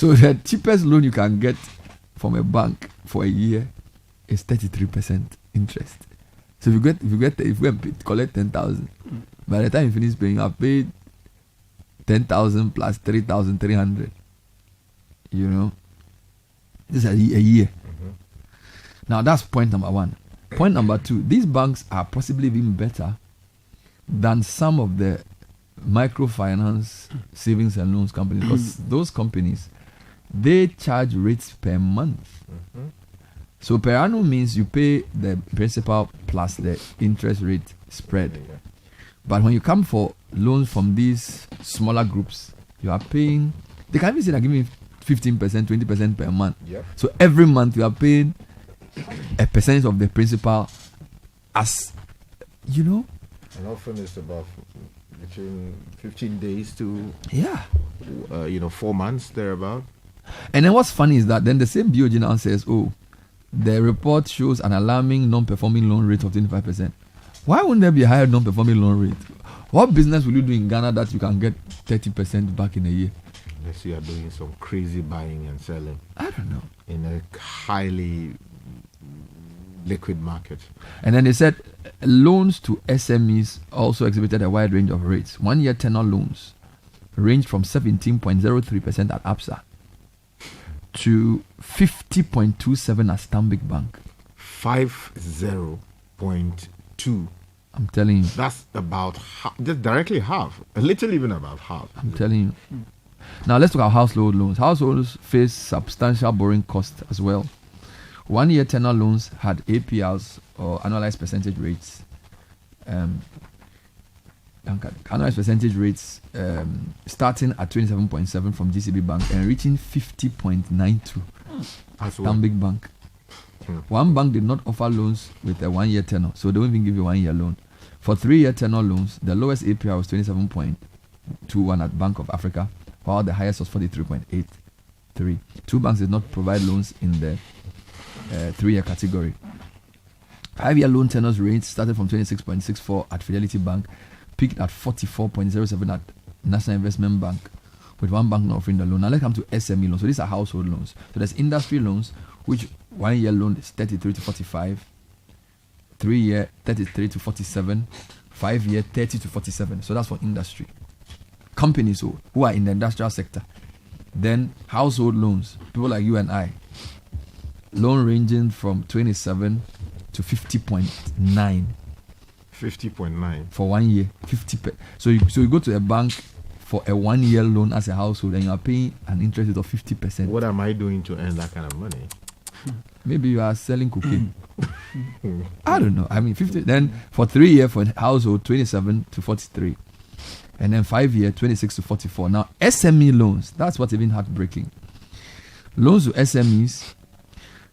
So the cheapest loan you can get from a bank for a year is 33% interest. So if we collect 10,000, by the time you finish paying, I've paid 10,000 plus 3,300. You know, this is a year. Now that's point number one. Point number two: these banks are possibly even better than some of the microfinance savings and loans companies, because those companies, they charge rates per month. So per annum means you pay the principal plus the interest rate spread. But when you come for loans from these smaller groups, you are paying, they can even say they're giving 15%, 20% per month. So every month you are paying a percentage of the principal, as you know. And often it's about between 15 days to 4 months thereabout. And then what's funny is that then the same BOG now says, oh, the report shows an alarming non-performing loan rate of 25%. Why wouldn't there be a higher non-performing loan rate? What business will you do in Ghana that you can get 30% back in a year? Unless you are doing some crazy buying and selling. I don't know. In a highly liquid market. And then they said loans to SMEs also exhibited a wide range of rates. 1 year tenor loans ranged from 17.03% at ABSA to 50.27 at Stanbic Bank. 50.2. I'm telling you. That's about just directly half. A little even about half. I'm telling you. Now let's look at household loans. Households face substantial borrowing costs as well. 1 year tenor loans had APRs or annualized percentage rates. Annualized percentage rates starting at 27.7 from GCB Bank and reaching 50.92 at Stanbic Bank. One bank did not offer loans with a 1 year tenor, so they won't even give you 1 year loan. For 3 year tenor loans, the lowest APR was 27.21 at Bank of Africa, while the highest was 43.83. Two banks did not provide loans in the 3 year category. 5 year loan tenors rates started from 26.64 at Fidelity Bank, peaked at 44.07 at National Investment Bank, with one bank not offering the loan. Now let's come to SME loans. So these are household loans. So there's industry loans, which 1 year loan is 33 to 45, 3 year 33 to 47, 5 year 30 to 47. So that's for industry. Companies who are in the industrial sector. Then household loans, people like you and I, loan ranging from 27 to 50.9. 50.9 for 1 year. So you go to a bank for a 1 year loan as a household and you are paying an interest rate of 50%. What am I doing to earn that kind of money? Maybe you are selling cocaine. I don't know. I mean 50. Then for 3 year for a household, 27 to 43. And then 5 year, 26 to 44. Now SME loans, that's what's even heartbreaking. Loans to SMEs,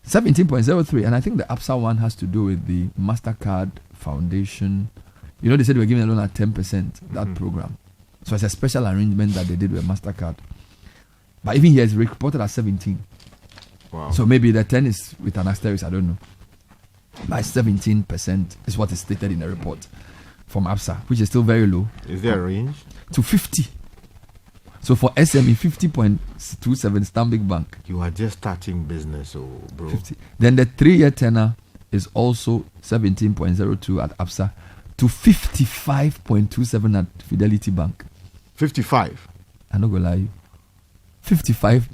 17.03. And I think the ABSA one has to do with the MasterCard Foundation. You know, they said they were giving a loan at 10%, that program. So it's a special arrangement that they did with MasterCard. But even here it's reported at 17. Wow. So maybe the 10 is with an asterisk, I don't know. But 17% is what is stated in the report from ABSA, which is still very low. Is there a range? To 50. So for SME, 50.27 Stanbic Bank. You are just starting business, bro. 50. Then the 3 year tenor is also 17.02 at ABSA to 55.27 at Fidelity Bank. 55? I'm not going to lie you. 55.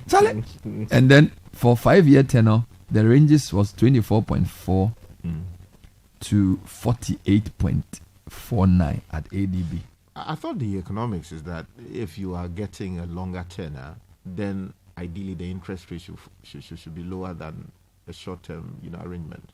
Charlie. And then for 5 year tenor, the ranges was 24.4 to 48.49 at ADB. I thought the economics is that if you are getting a longer tenor, then ideally the interest rate should be lower than a short-term arrangement.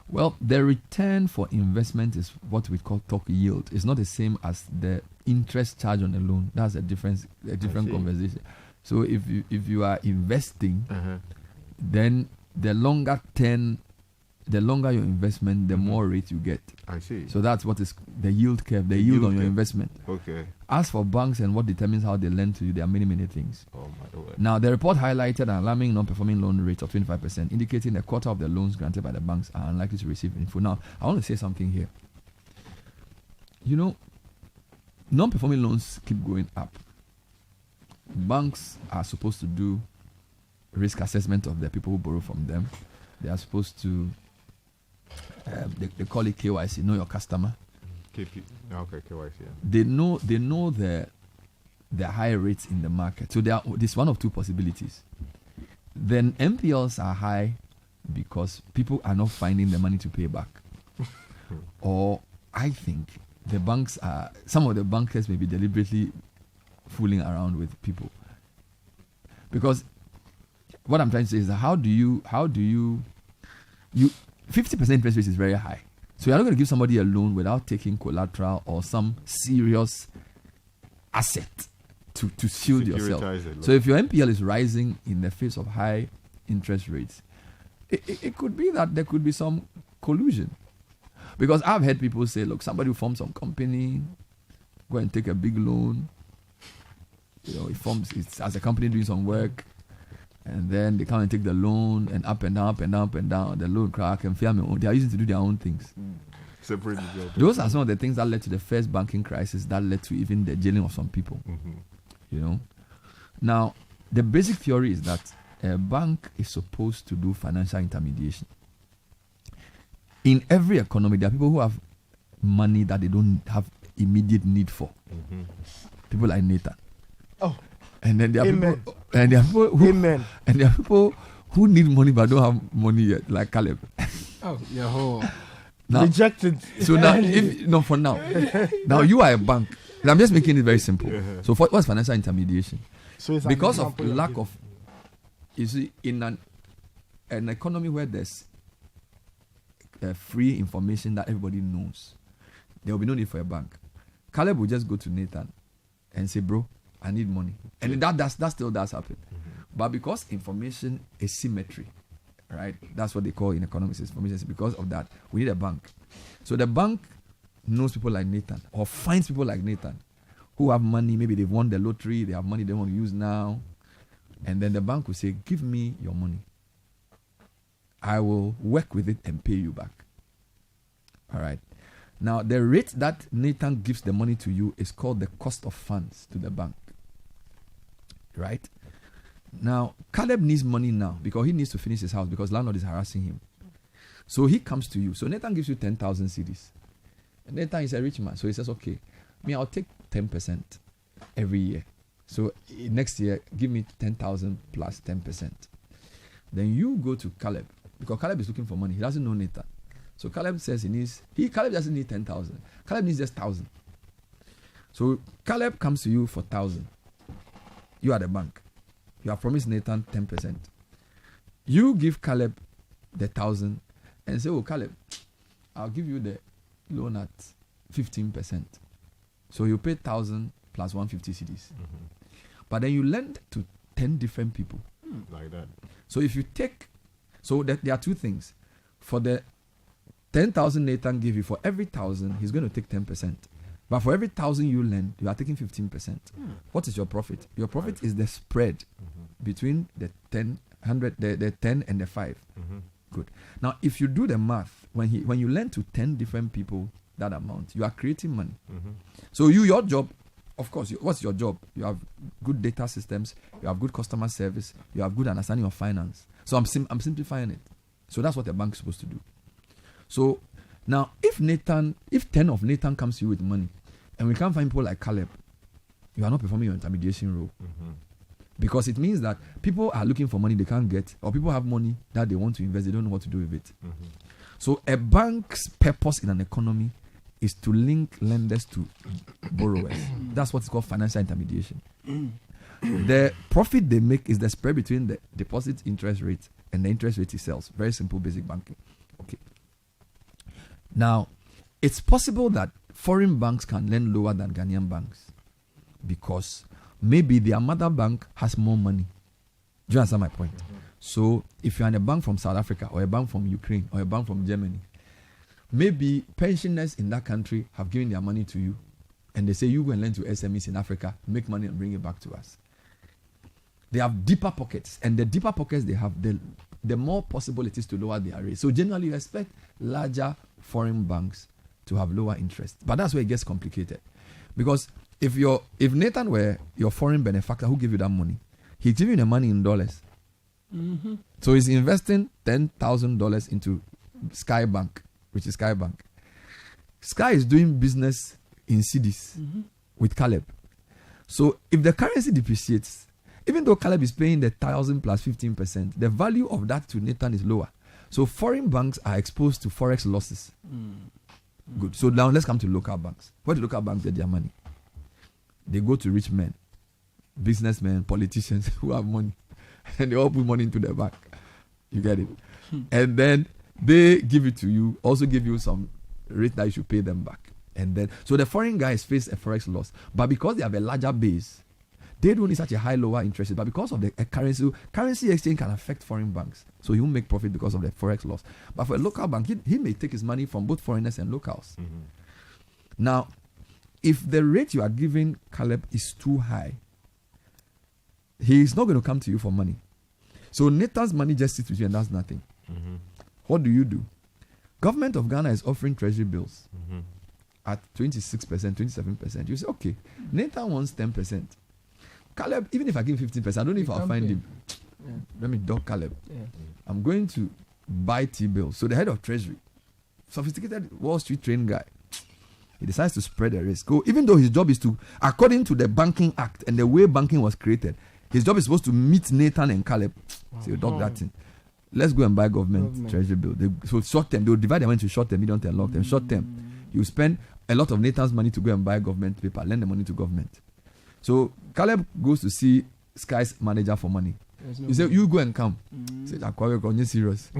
Well, the return for investment is what we call talk yield. It's not the same as the interest charge on a loan. That's a different conversation. So if you are investing, then the longer your investment, the more rate you get. I see. So that's what is the yield curve, the yield on your investment. Okay. As for banks and what determines how they lend to you, there are many, many things. Oh my word. Now, the report highlighted an alarming non-performing loan rate of 25%, indicating a quarter of the loans granted by the banks are unlikely to receive info. Now, I want to say something here. You know, non-performing loans keep going up. banks are supposed to do risk assessment of the people who borrow from them. They are supposed to, they call it KYC, know your customer. KYC, yeah. They know the high rates in the market. So there's one of two possibilities. Then NPLs are high because people are not finding the money to pay back. Or I think some of the bankers may be deliberately fooling around with people. Because what I'm trying to say is that how do you 50% interest rate is very high. So you're not going to give somebody a loan without taking collateral or some serious asset to shield yourself. So if your NPL is rising in the face of high interest rates, it could be that there could be some collusion. Because I've heard people say, look, somebody who forms some company, go and take a big loan. It's as a company doing some work, and then they come and take the loan, and up and down, up and down, up and down. The loan crack and fail. They are using to do their own things. Separate. Those are some of the things that led to the first banking crisis, that led to even the jailing of some people. Now, the basic theory is that a bank is supposed to do financial intermediation. In every economy, there are people who have money that they don't have immediate need for. People like Nathan. Oh, and then there are Amen. people, and there are people who, Amen. and there are people who need money but don't have money yet, like Caleb. Oh, yeah. Now, rejected. So now, for now, now you are a bank. I'm just making it very simple. So what's financial intermediation? So it's Because of lack of, you see, in an economy where there's free information that everybody knows, there will be no need for a bank. Caleb will just go to Nathan and say, bro, I need money. And that still does happen. But because information is symmetry, right? That's what they call in economics information. Because of that, we need a bank. So the bank knows people like Nathan, or finds people like Nathan who have money. Maybe they've won the lottery, they have money they want to use now. And then the bank will say, give me your money. I will work with it and pay you back. All right. Now, the rate that Nathan gives the money to you is called the cost of funds to the bank. Right? Now, Caleb needs money now because he needs to finish his house because landlord is harassing him. So he comes to you. So Nathan gives you 10,000 cedis. And Nathan is a rich man. So he says, okay, I'll take 10% every year. So next year, give me 10,000 plus 10%. Then you go to Caleb because Caleb is looking for money. He doesn't know Nathan. So Caleb says Caleb doesn't need 10,000. Caleb needs just 1,000. So Caleb comes to you for 1,000. You are the bank. You have promised Nathan 10%. You give Caleb the 1,000 and say, oh, Caleb, I'll give you the loan at 15%. So you pay 1,000 plus 150 cedis. But then you lend to 10 different people. Like that. So if you take, there are two things. For the 10,000 Nathan give you, for every 1,000, he's going to take 10%. But for every 1,000 you lend, you are taking 15%. What is your profit? Your profit is the spread between the 10 and the 5. Good. Now, if you do the math, when you lend to 10 different people that amount, you are creating money. So your job, of course, what's your job? You have good data systems, you have good customer service, you have good understanding of finance. So I'm simplifying it. So that's what a bank is supposed to do. So now, if 10 of Nathan comes to you with money, and we can't find people like Caleb, you are not performing your intermediation role. Because it means that people are looking for money they can't get, or people have money that they want to invest, they don't know what to do with it. So a bank's purpose in an economy is to link lenders to borrowers. That's what's called financial intermediation. The profit they make is the spread between the deposit interest rate and the interest rate itself. Very simple, basic banking. Okay. Now, it's possible that foreign banks can lend lower than Ghanaian banks because maybe their mother bank has more money. Do you understand my point? So, if you're in a bank from South Africa or a bank from Ukraine or a bank from Germany, maybe pensioners in that country have given their money to you and they say, you go and lend to SMEs in Africa, make money and bring it back to us. They have deeper pockets, and the deeper pockets they have, the more possible it is to lower their rate. So generally, you expect larger foreign banks to have lower interest. But that's where it gets complicated. Because if Nathan were your foreign benefactor who gave you that money, he's giving you the money in dollars. Mm-hmm. So he's investing $10,000 into Sky Bank, which is Sky Bank. Sky is doing business in cities with Caleb. So if the currency depreciates, even though Caleb is paying the 1,000 plus 15%, the value of that to Nathan is lower. So foreign banks are exposed to Forex losses. Good. So now let's come to local banks. Where do local banks get their money? They go to rich men, businessmen, politicians who have money. And they all put money into the bank. You get it? And then they give it to you, also give you some rate that you should pay them back. And then, so the foreign guys face a Forex loss. But because they have a larger base, they don't need such a high lower interest rate. But because of the currency exchange can affect foreign banks. So he won't make profit because of the Forex loss. But for a local bank, he may take his money from both foreigners and locals. Now, if the rate you are giving Caleb is too high, he is not going to come to you for money. So Nathan's money just sits with you and does nothing. What do? Government of Ghana is offering treasury bills at 26%, 27%. You say, okay, Nathan wants 10%. Caleb, even if I give 15%, I don't know if I'll find him. Yeah. Let me dog Caleb. Yeah. I'm going to buy T-bills. So the head of treasury, sophisticated Wall Street trained guy, he decides to spread the risk. Even though his job is to, according to the Banking Act and the way banking was created, his job is supposed to meet Nathan and Caleb. So you dog that thing. Let's go and buy government treasury bill. So short term, they will divide them into short term, medium term, long term. Short term, you spend a lot of Nathan's money to go and buy government paper, lend the money to government. So Caleb goes to see Sky's manager for money. He said, you go and come. He said, you're serious.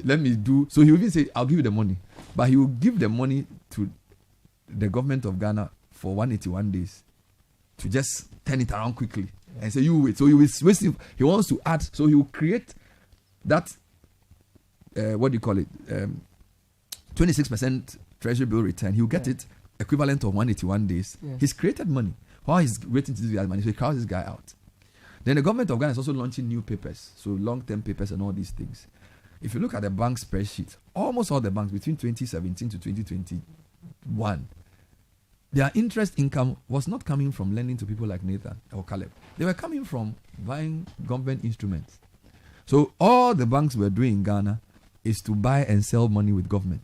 Let me do. So he will even say, I'll give you the money. But he will give the money to the government of Ghana for 181 days to just turn it around quickly and say, you wait. So he wants to add, so he will create that, 26% treasury bill return. He will get it equivalent of 181 days. Yeah. He's created money. While he's waiting to do that money, so he crowds this guy out. Then the government of Ghana is also launching new papers, so long-term papers and all these things. If you look at the bank spreadsheet, almost all the banks between 2017 to 2021, their interest income was not coming from lending to people like Nathan or Caleb. They were coming from buying government instruments. So all the banks were doing in Ghana is to buy and sell money with government.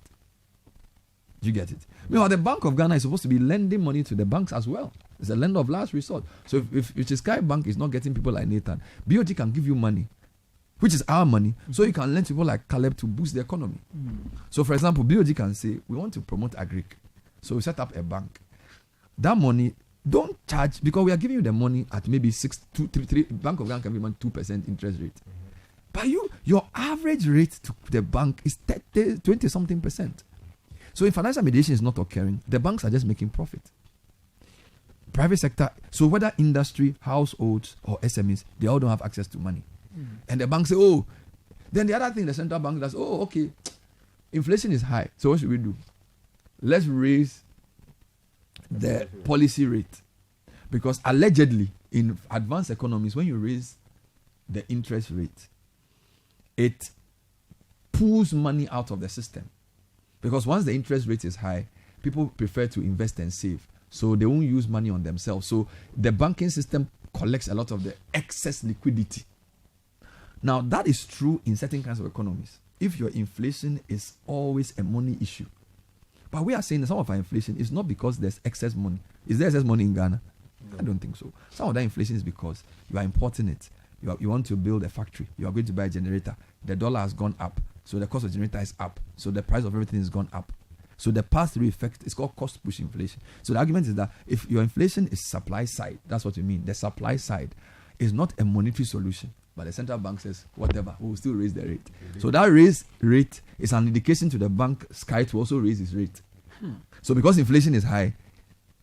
You get it? Meanwhile, the Bank of Ghana is supposed to be lending money to the banks as well. It's a lender of last resort. So if the Sky Bank is not getting people like Nathan, BOG can give you money, which is our money, so you can lend to people like Caleb to boost the economy. So for example, BOG can say, we want to promote agric. So we set up a bank. That money, don't charge, because we are giving you the money at maybe 3. Bank of Ghana can give you 2% interest rate. But your average rate to the bank is 20 something percent. So if financial mediation is not occurring, the banks are just making profit. Private sector, so whether industry, households, or SMEs, they all don't have access to money. And the bank say, then the other thing the central bank does, okay, inflation is high, so what should we do? Let's raise the policy rate. Because allegedly, in advanced economies, when you raise the interest rate, it pulls money out of the system. Because once the interest rate is high, people prefer to invest and save. So they won't use money on themselves. So the banking system collects a lot of the excess liquidity. Now, that is true in certain kinds of economies. If your inflation is always a money issue. But we are saying that some of our inflation is not because there's excess money. Is there excess money in Ghana? No. I don't think so. Some of that inflation is because you are importing it. You want to build a factory. You are going to buy a generator. The dollar has gone up. So the cost of the generator is up. So the price of everything has gone up. So the pass-through effect is called cost push inflation. So the argument is that if your inflation is supply side, that's what you mean. The supply side is not a monetary solution. But the central bank says, whatever, we will still raise the rate. So that raised rate is an indication to the bank, Sky, to also raise its rate. So because inflation is high,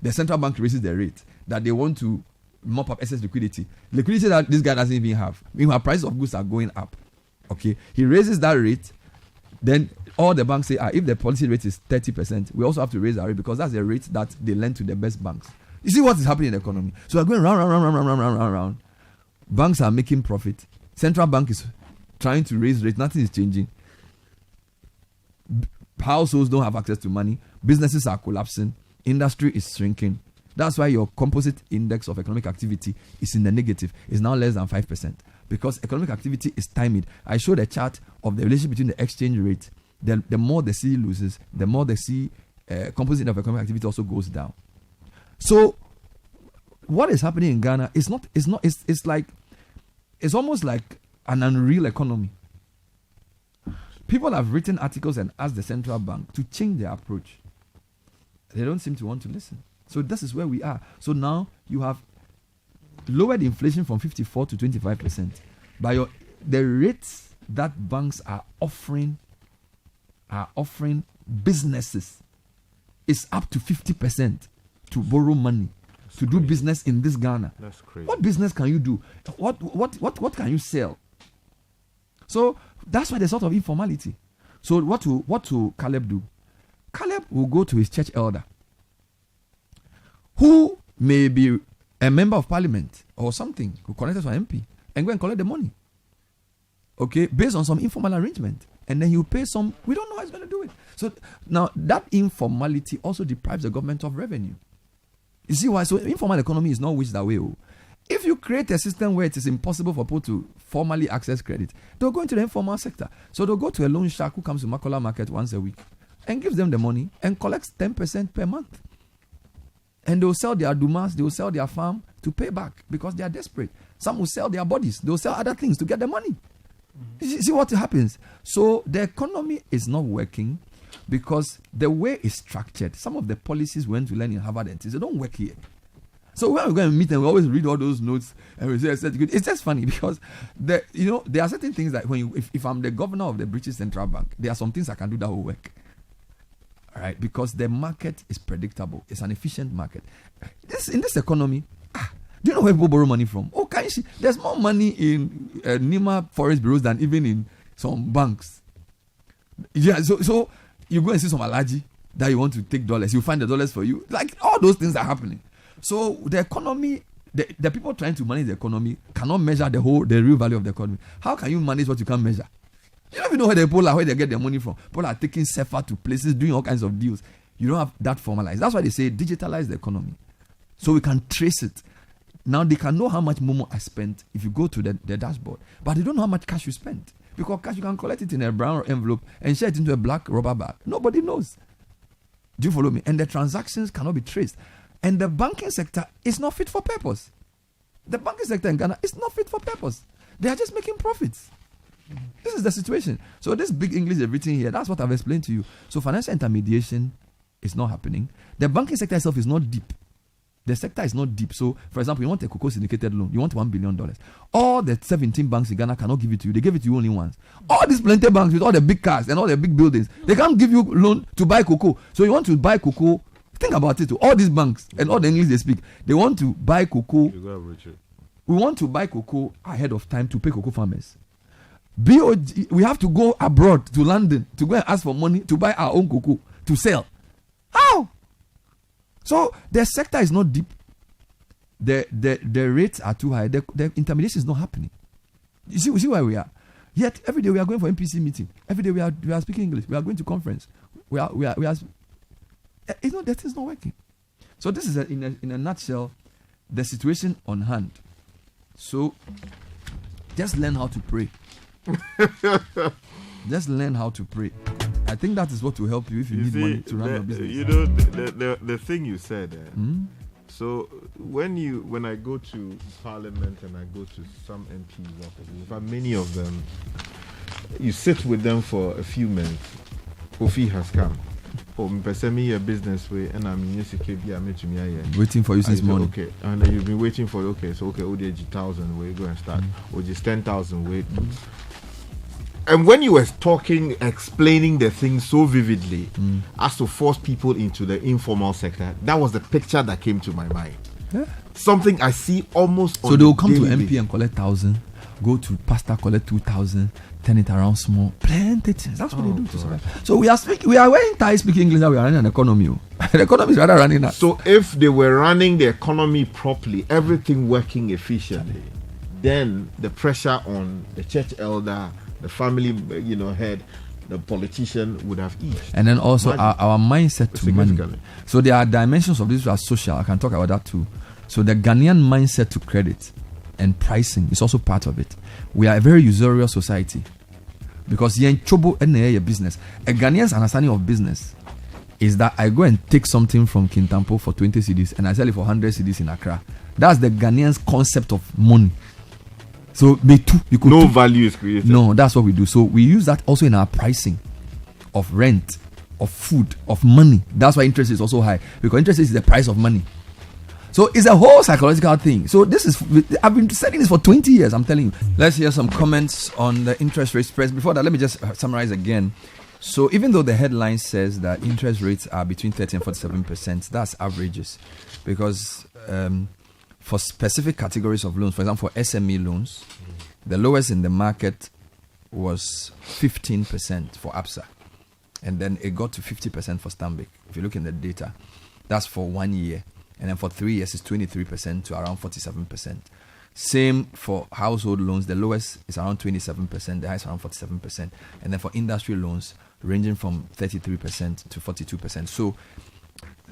the central bank raises the rate that they want to mop up excess liquidity. Liquidity that this guy doesn't even have. Meanwhile, prices of goods are going up. Okay, he raises that rate, then all the banks say, if the policy rate is 30%, we also have to raise our rate because that's the rate that they lend to the best banks. You see what is happening in the economy? So we're going round. Banks are making profit. Central bank is trying to raise rates. Nothing is changing. Households don't have access to money. Businesses are collapsing. Industry is shrinking. That's why your composite index of economic activity is in the negative. It's now less than 5% because economic activity is timed. I showed a chart of the relationship between the exchange rate. The more the Citi loses, the more the Citi composite index of economic activity also goes down. So what is happening in Ghana is it's almost like an unreal economy. People have written articles and asked the central bank to change their approach. They don't seem to want to listen. So this is where we are. So now you have lowered inflation from 54 to 25%. By the rates that banks are offering businesses is up to 50% to borrow money to do business in this Ghana. That's crazy. What business can you do? What can you sell? So that's why there's sort of informality. So what will Caleb do? Caleb will go to his church elder, who may be a member of parliament or something, who connected to an MP, and go and collect the money. Okay, based on some informal arrangement. And then he'll pay some, we don't know how he's going to do it. So now that informality also deprives the government of revenue. You see why? So informal economy is not wished that way. If you create a system where it is impossible for people to formally access credit, they'll go into the informal sector. So they'll go to a loan shark who comes to Makola Market once a week and gives them the money and collects 10% per month. And they'll sell their dumas, they'll sell their farm to pay back because they are desperate. Some will sell their bodies, they'll sell other things to get the money. You see what happens? So the economy is not working because the way it's structured, some of the policies we went to learn in Harvard and things, they don't work here. So when we go and meet and we always read all those notes and we say, it's just funny because there are certain things that if I'm the governor of the British Central Bank, there are some things I can do that will work. All right, because the market is predictable. It's an efficient market. In this economy, do you know where people borrow money from? Oh, can you see? There's more money in Nima Forex bureaus than even in some banks. Yeah, so you go and see some alaji that you want to take dollars. You find the dollars for you. Like all those things are happening. So the economy, the people trying to manage the economy cannot measure the real value of the economy. How can you manage what you can't measure? You don't even know where the people are, where they get their money from. People are taking SEFA to places, doing all kinds of deals. You don't have that formalized. That's why they say digitalize the economy. So we can trace it. Now they can know how much Momo I spent if you go to the dashboard. But they don't know how much cash you spent. Because cash, you can collect it in a brown envelope and share it into a black rubber bag. Nobody knows. Do you follow me? And the transactions cannot be traced. And the banking sector is not fit for purpose. The banking sector in Ghana is not fit for purpose. They are just making profits. This is the situation. So this big English everything here, that's what I've explained to you. So financial intermediation is not happening. The banking sector itself is not deep. The sector is not deep. So, for example, you want a cocoa syndicated loan. You want $1 billion. All the 17 banks in Ghana cannot give it to you. They give it to you only once. All these plenty banks with all the big cars and all the big buildings, they can't give you loan to buy cocoa. So you want to buy cocoa. Think about it. All these banks and all the English they speak, they want to buy cocoa. We want to buy cocoa ahead of time to pay cocoa farmers. We have to go abroad to London to go and ask for money to buy our own cocoa to sell. How? So the sector is not deep. The rates are too high. The intermediation is not happening. You see where we are. Yet every day we are going for MPC meeting. Every day we are speaking English. We are going to conference. We are. That is not working. So this is in a nutshell the situation on hand. So just learn how to pray. Just learn how to pray. I think that is what will help you if you need money to run your business. You know, the thing you said. So when I go to Parliament and I go to some MPs offices, in fact many of them, you sit with them for a few minutes. Kofi has come. Send me a business way, and I'm waiting for you since morning. Okay, and then you've been waiting for ODG 1,000 way, go and start, or just 10,000 way. And when you were talking, explaining the thing so vividly as to force people into the informal sector, that was the picture that came to my mind. Yeah. Something I see almost. So they will come to MP and collect 1,000, go to pastor, collect 2,000, turn it around small. Plenty things. That's what they do to survive. So we are wearing ties speaking English now. We are running an economy. The economy is rather running that. So if they were running the economy properly, everything working efficiently, then the pressure on the church elder, the family, head, the politician would have eased. And then also our mindset to money. Significantly. So there are dimensions of this that are social. I can talk about that too. So the Ghanaian mindset to credit and pricing is also part of it. We are a very usurious society because yen chobo ene business. A Ghanaian's understanding of business is that I go and take something from Kintampo for 20 cedis and I sell it for 100 cedis in Accra. That's the Ghanaian's concept of money. So no value is created. No, that's what we do. So we use that also in our pricing of rent, of food, of money. That's why interest is also high, because interest is the price of money. So it's a whole psychological thing. So I've been studying this for 20 years, I'm telling you. Let's hear some comments on the interest rate spreads. Before that, let me just summarize again. So even though the headline says that interest rates are between 30 and 47%, that's averages. Because for specific categories of loans, for example, for SME loans, the lowest in the market was 15% for ABSA. And then it got to 50% for Stanbic. If you look in the data, that's for 1 year. And then for 3 years, it's 23% to around 47%. Same for household loans. The lowest is around 27%, the highest around 47%. And then for industry loans, ranging from 33% to 42%. So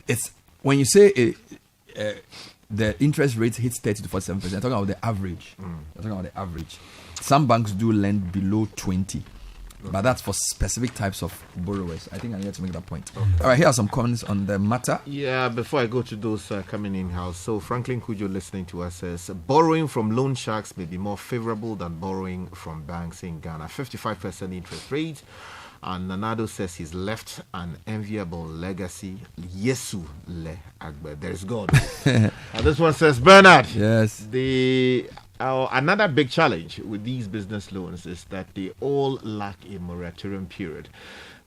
it's when you say the interest rate hits 30 to 47%, you're talking about the average. You're talking about the average. Some banks do lend below 20. But that's for specific types of borrowers. I think I need to make that point. Okay. All right, here are some comments on the matter. Yeah, before I go to those coming in-house. So Franklin Kujo listening to us says, borrowing from loan sharks may be more favorable than borrowing from banks in Ghana. 55% interest rate. And Nanado says he's left an enviable legacy. Yesu le Agbe. There's God. And this one says, Bernard. Yes. Another big challenge with these business loans is that they all lack a moratorium period.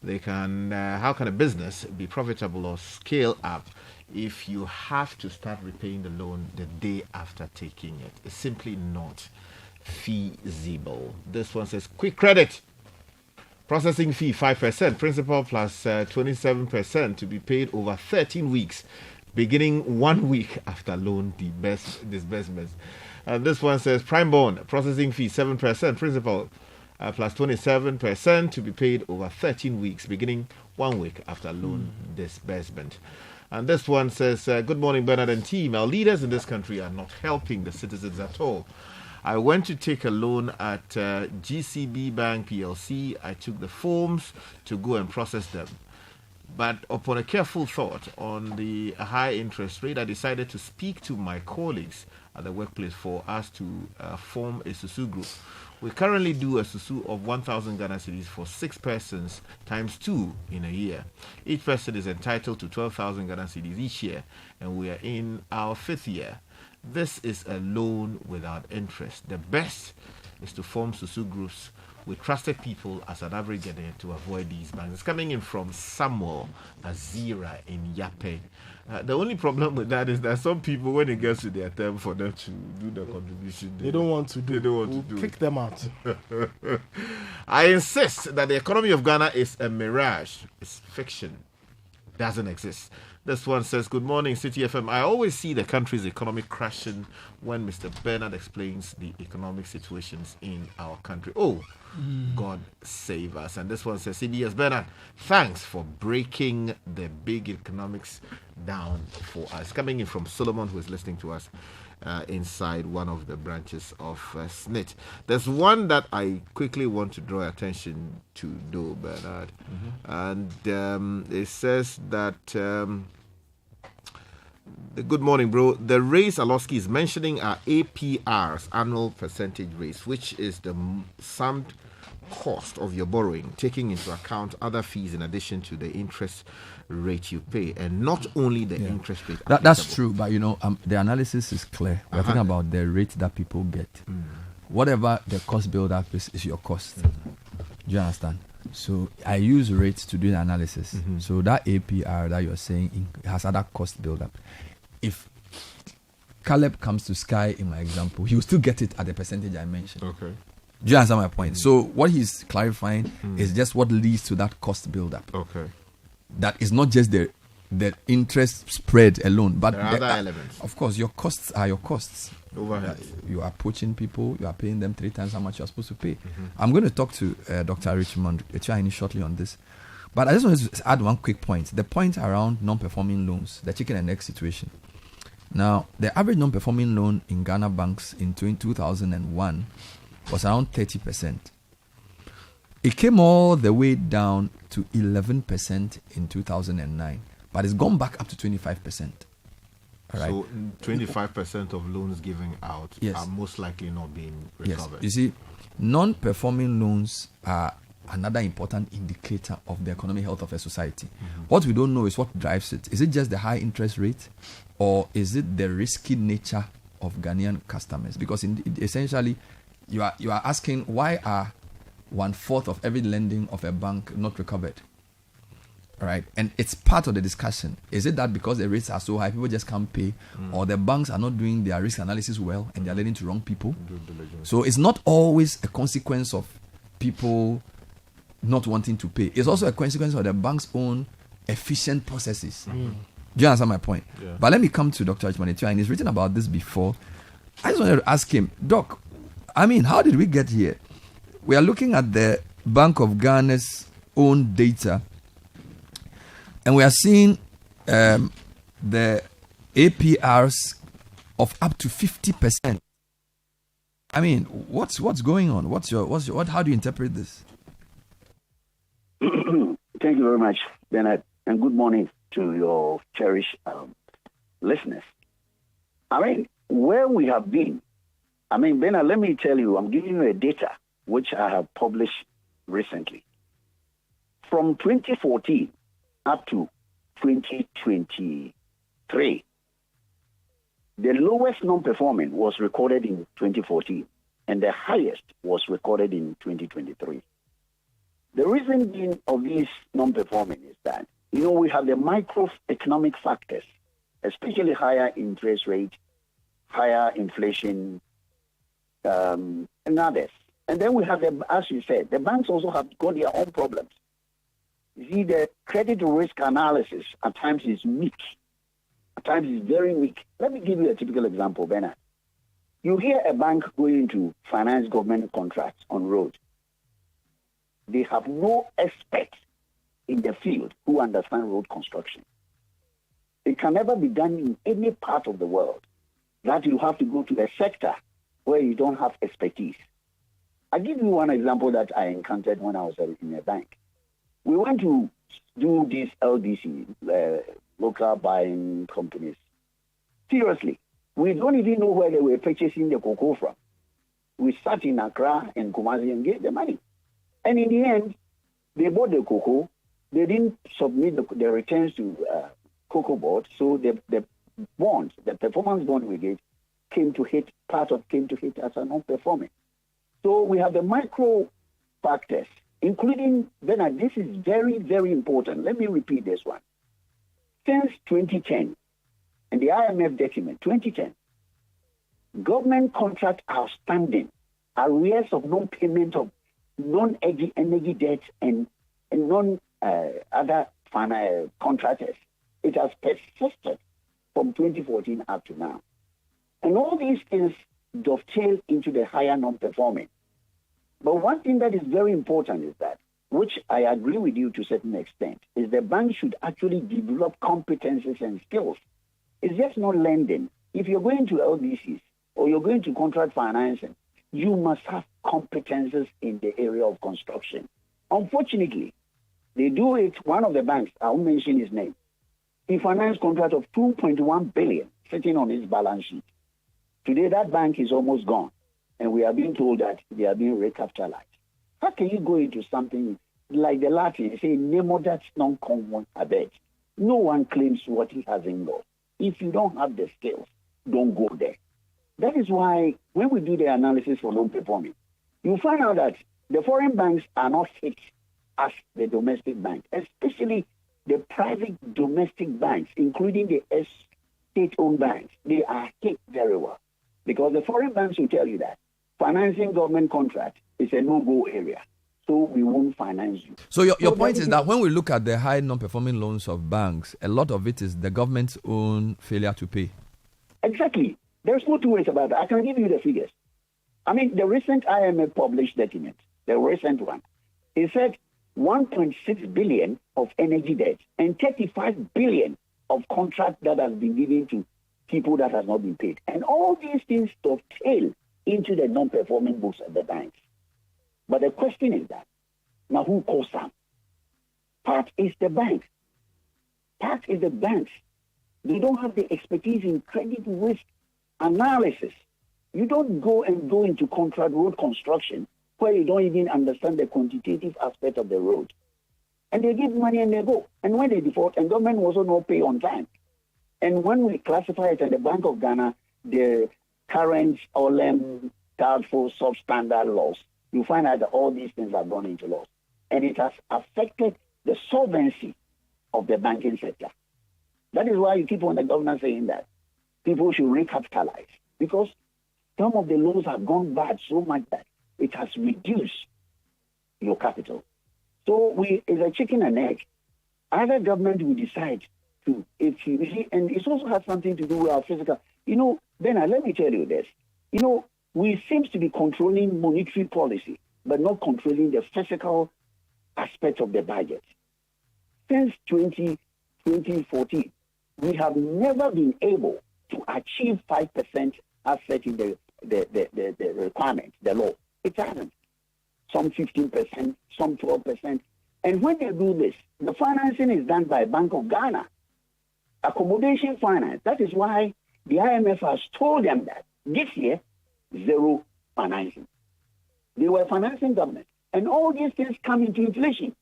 They can, how can a business be profitable or scale up if you have to start repaying the loan the day after taking it? It's simply not feasible. This one says, quick credit. Processing fee 5%, principal plus 27% to be paid over 13 weeks, beginning 1 week after loan disbursement. And this one says prime bond, processing fee 7%, principal plus 27% to be paid over 13 weeks, beginning 1 week after loan disbursement. And this one says, good morning, Bernard and team. Our leaders in this country are not helping the citizens at all. I went to take a loan at GCB Bank PLC. I took the forms to go and process them. But upon a careful thought on the high interest rate, I decided to speak to my colleagues at the workplace for us to form a Susu group. We currently do a Susu of 1,000 Ghana cedis for 6 persons times 2 in a year. Each person is entitled to 12,000 Ghana cedis each year, and we are in our 5th year. This is a loan without interest. The best is to form Susu groups with trusted people as an average Ghanaian to avoid these banks. It's coming in from Samuel Azira in Yape. The only problem with that is that some people, when it gets to their term for them to do the contribution, they don't want to do. They don't want to do. Kick them out. I insist that the economy of Ghana is a mirage. It's fiction. Doesn't exist. This one says, good morning, Citi FM. I always see the country's economy crashing when Mr. Bernard explains the economic situations in our country. Oh, God save us. And this one says, CBS Bernard, thanks for breaking the big economics down for us. Coming in from Solomon, who is listening to us inside one of the branches of SNIT. There's one that I quickly want to draw attention to, though, Bernard. And it says that good morning, bro. The rates Alosky is mentioning are APRs, annual percentage rates, which is the summed cost of your borrowing, taking into account other fees in addition to the interest rate you pay, and not only the interest rate. That's true, but the analysis is clear. We're talking about the rate that people get. Whatever the cost build-up is your cost. Do you understand? So I use rates to do the analysis. So that APR that you're saying has other cost build-up. If Caleb comes to Sky in my example, he will still get it at the percentage I mentioned. Okay. Do you understand my point? So what he's clarifying is just what leads to that cost build-up. Okay. That is not just the the interest spread alone. But there are other elements. Of course, your costs are your costs. Overhead. You are poaching people. You are paying them 3 times how much you are supposed to pay. I'm going to talk to Dr. Richmond shortly on this. But I just want to add one quick point. The point around non-performing loans, the chicken and egg situation. Now, the average non-performing loan in Ghana banks in 2001 was around 30%. It came all the way down to 11% in 2009, but it's gone back up to 25%. All right? So 25% of loans given out Yes. are most likely not being recovered. Yes. You see, non-performing loans are another important indicator of the economic health of a society. What we don't know is what drives it. Is it just the high interest rate, or is it the risky nature of Ghanaian customers? Because essentially, you are asking, why are 1/4 of every lending of a bank not recovered? All right, and it's part of the discussion. Is it that because the rates are so high, people just can't pay, or the banks are not doing their risk analysis well and they're lending to wrong people? So it's not always a consequence of people not wanting to pay. It's also a consequence of the bank's own efficient processes. Do you understand my point? Yeah. But let me come to Dr. Richmond, and he's written about this before. I just wanted to ask him, Doc, I mean, how did we get here? We are looking at the Bank of Ghana's own data, and we are seeing the APRs of up to 50%. I mean, what's going on? How do you interpret this? Thank you very much, Bernard, and good morning to your cherished listeners. I mean, where we have been, I mean, Bernard, let me tell you, I'm giving you a data which I have published recently. From 2014 up to 2023, the lowest non-performing was recorded in 2014, and the highest was recorded in 2023. The reason being of this non-performing is that, we have the microeconomic factors, especially higher interest rate, higher inflation, and others. And then we have, as you said, the banks also have got their own problems. You see, the credit risk analysis at times is weak. At times is very weak. Let me give you a typical example, Bernard. You hear a bank going to finance government contracts on road. They have no experts in the field who understand road construction. It can never be done in any part of the world that you have to go to a sector where you don't have expertise. I'll give you one example that I encountered when I was in a bank. We went to do this LDC, local buying companies. Seriously, we don't even know where they were purchasing the cocoa from. We sat in Accra and Kumasi and gave the money. And in the end, they bought the cocoa. They didn't submit the returns to cocoa board. So the bond, the performance bond we gave, came to hit as a non-performing. So we have the micro factors, including, Bernard, this is very, very important. Let me repeat this one. Since 2010, and the IMF document, 2010, government contract outstanding, arrears of non-payment of non-energy debts and non-other contractors, it has persisted from 2014 up to now. And all these things dovetail into the higher non-performing. But one thing that is very important is that, which I agree with you to a certain extent, is the bank should actually develop competencies and skills. It's just not lending. If you're going to LDCs or you're going to contract financing, you must have competences in the area of construction. Unfortunately, they do it. One of the banks, I won't mention his name, he financed contract of 2.1 billion sitting on his balance sheet. Today, that bank is almost gone, and we are being told that they are being recapitalized. How can you go into something like the Latin, say, nemo that's non-common abet? No one claims what he has in law. If you don't have the skills, don't go there. That is why when we do the analysis for non-performing, you find out that the foreign banks are not hit as the domestic bank, especially the private domestic banks, including the state-owned banks. They are hit very well because the foreign banks will tell you that financing government contract is a no-go area. so we won't finance you. So your point is that when we look at the high non-performing loans of banks, a lot of it is the government's own failure to pay. Exactly. There's no two ways about that. I can give you the figures. I mean, the recent IMF published document, the recent one, it said 1.6 billion of energy debt and 35 billion of contract that has been given to people that has not been paid. And all these things dovetail into the non-performing books of the banks. But the question is that, now who calls them? Part is the bank. Part is the banks. They don't have the expertise in credit risk analysis. You don't go into contract road construction where you don't even understand the quantitative aspect of the road. And they give money and they go. And when they default, and government also not pay on time. And when we classify it at the Bank of Ghana, the current OLM, doubtful, substandard laws, you find out that all these things have gone into laws. And it has affected the solvency of the banking sector. That is why you keep on the government saying that people should recapitalize, because some of the laws have gone bad so much that it has reduced your capital. So it's a chicken and egg. Either government will decide to, and it also has something to do with our physical. Bernard, let me tell you this. We seem to be controlling monetary policy, but not controlling the physical aspect of the budget. Since 2014, we have never been able to achieve 5% as set in the requirement, the law. It hasn't. Some 15%, some 12%. And when they do this, the financing is done by Bank of Ghana. Accommodation finance. That is why the IMF has told them that this year, zero financing. They were financing government. And all these things come into inflation.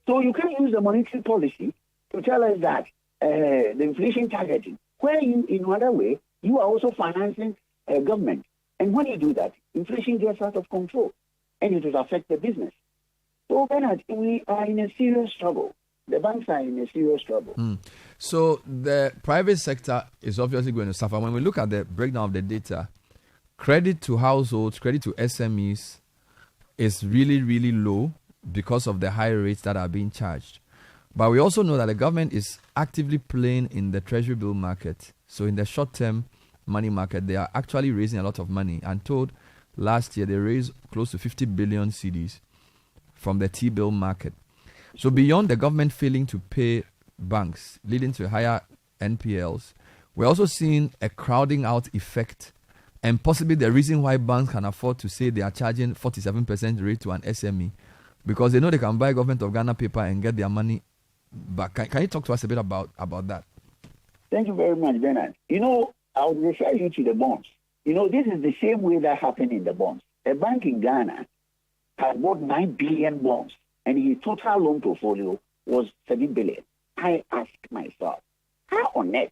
So you can't use the monetary policy to tell us that the inflation targeting, where you, in another way, you are also financing government. And when you do that, inflation gets out of control and it will affect the business. So, Bernard, we are in a serious struggle. The banks are in a serious trouble. So the private sector is obviously going to suffer. When we look at the breakdown of the data, credit to households, credit to SMEs is really, really low because of the high rates that are being charged. But we also know that the government is actively playing in the treasury bill market. So in the short-term money market, they are actually raising a lot of money. And told last year they raised close to 50 billion cedis from the T-bill market. So beyond the government failing to pay banks, leading to higher NPLs, we're also seeing a crowding out effect, and possibly the reason why banks can afford to say they are charging 47% rate to an SME, because they know they can buy Government of Ghana paper and get their money back. Can you talk to us a bit about that? Thank you very much, Bernard. I would refer you to the bonds. This is the same way that happened in the bonds. A bank in Ghana had bought 9 billion bonds, and his total loan portfolio was 7 billion. I ask myself, how on earth?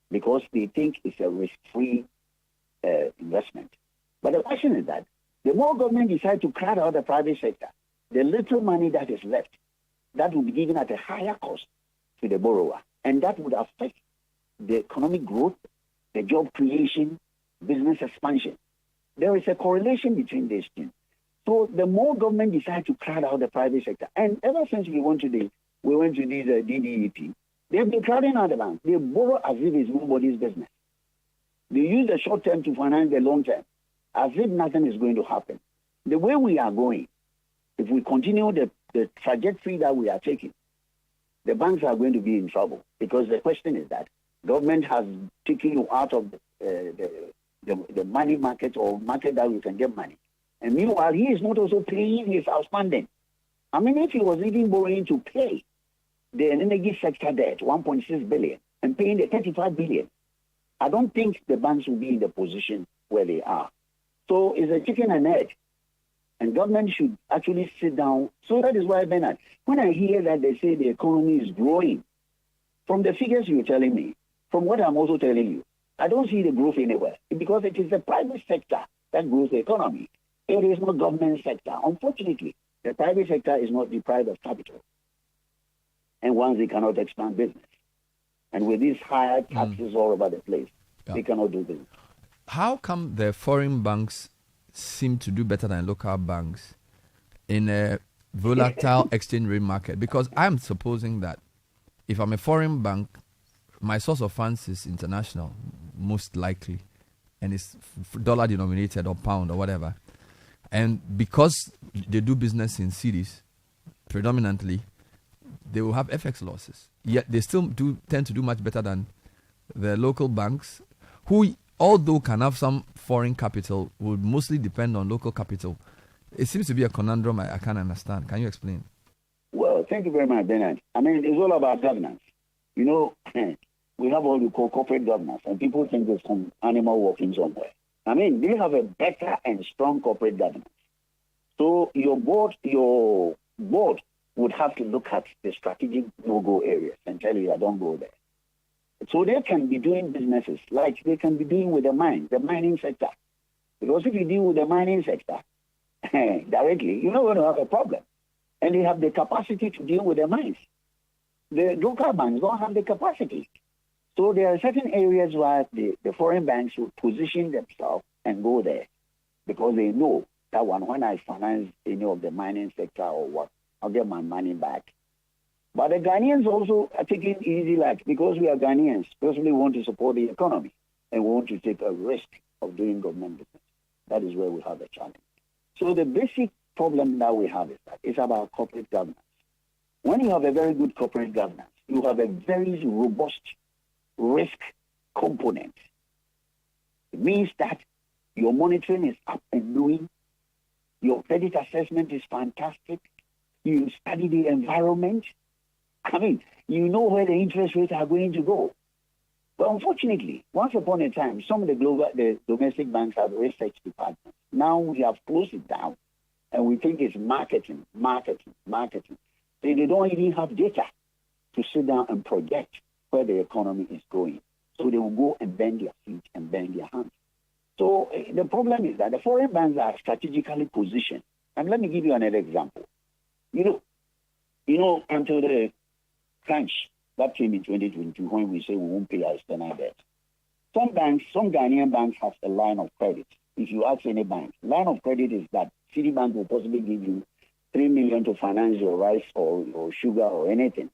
Because they think it's a risk-free investment. But the question is that the more government decide to crowd out the private sector, the little money that is left, that will be given at a higher cost to the borrower. And that would affect the economic growth, the job creation, business expansion. There is a correlation between these things. So the more government decide to crowd out the private sector, and ever since we went to this DDEP, they have been crowding out the bank. They borrow as if it's nobody's business. They use the short term to finance the long term, as if nothing is going to happen. The way we are going, if we continue the trajectory that we are taking, the banks are going to be in trouble, because the question is that government has taken you out of the money market, or market that you can get money. And meanwhile, he is not also paying his outstanding. I mean, if he was even borrowing to pay the energy sector debt, 1.6 billion, and paying the 35 billion, I don't think the banks will be in the position where they are. So it's a chicken and egg. And government should actually sit down. So that is why, Bernard, when I hear that they say the economy is growing, from the figures you're telling me, from what I'm also telling you, I don't see the growth anywhere, because it is the private sector that grows the economy. It is not government sector. Unfortunately, the private sector is not deprived of capital. And once they cannot expand business, and with these higher taxes all over the place, they cannot do this. How come the foreign banks seem to do better than local banks? in a volatile exchange rate market? Because I'm supposing that if I'm a foreign bank, my source of funds is international, most likely, and it's dollar denominated or pound or whatever. And because they do business in cities, predominantly, they will have FX losses. Yet they still do tend to do much better than the local banks, who, although can have some foreign capital, would mostly depend on local capital. It seems to be a conundrum I can't understand. Can you explain? Well, thank you very much, Bernard. I mean, it's all about governance. You know, we have what we call corporate governance, and people think there's some animal walking somewhere. I mean, they have a better and strong corporate governance. So your board would have to look at the strategic no-go areas and tell you, don't go there. So they can be doing businesses like they can be doing with the mining sector. Because if you deal with the mining sector directly, you're not going to have a problem. And they have the capacity to deal with the mines. The local banks don't have the capacity. So there are certain areas where the foreign banks will position themselves and go there because they know that when I finance any of the mining sector or what, I'll get my money back. But the Ghanaians also are taking it easy, like, because we are Ghanaians, because we want to support the economy and we want to take a risk of doing government business. That is where we have a challenge. So the basic problem that we have is that it's about corporate governance. When you have a very good corporate governance, you have a very robust risk component. It means that your monitoring is up and doing. Your credit assessment is fantastic. You study the environment. I mean, you know where the interest rates are going to go. But unfortunately, once upon a time, some of the domestic banks have research departments. Now we have closed it down, and we think it's marketing. So they don't even have data to sit down and project where the economy is going. So they will go and bend their feet and bend their hands. So the problem is that the foreign banks are strategically positioned. And let me give you another example. You know, until the crunch that came in 2022, when we say we won't pay our external debt, some Ghanaian banks have a line of credit. If you ask any bank, line of credit is that Citibank will possibly give you $3 million to finance your rice or sugar or anything,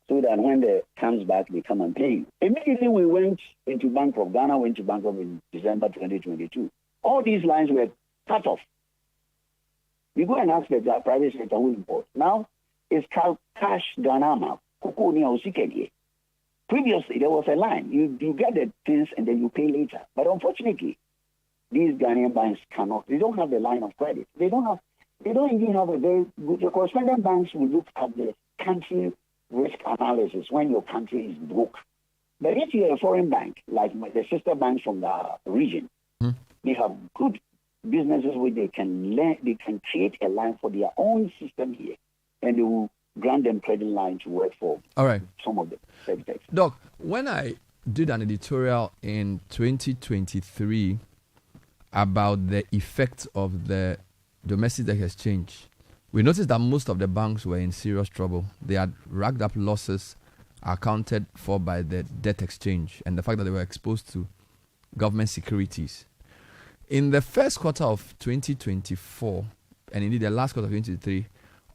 so that when it comes back, they come and pay you. Immediately, we went into bankrupt. Ghana went to bankrupt in December 2022. All these lines were cut off. We go and ask the private sector who import. Now, it's cash Ghanama. Previously, there was a line. You get the things and then you pay later. But unfortunately, these Ghanaian banks cannot. They don't have the line of credit. They don't even have a very good. The correspondent banks will look at the country risk analysis when your country is broke. But if you're a foreign bank, like the sister banks from the region, they have good businesses where they can create a line for their own system here, and they will grant them credit line to work for some of the sectors. Doc, when I did an editorial in 2023 about the effect of the domestic debt exchange, we noticed that most of the banks were in serious trouble. They had racked up losses accounted for by the debt exchange and the fact that they were exposed to government securities. In the first quarter of 2024, and indeed the last quarter of 2023,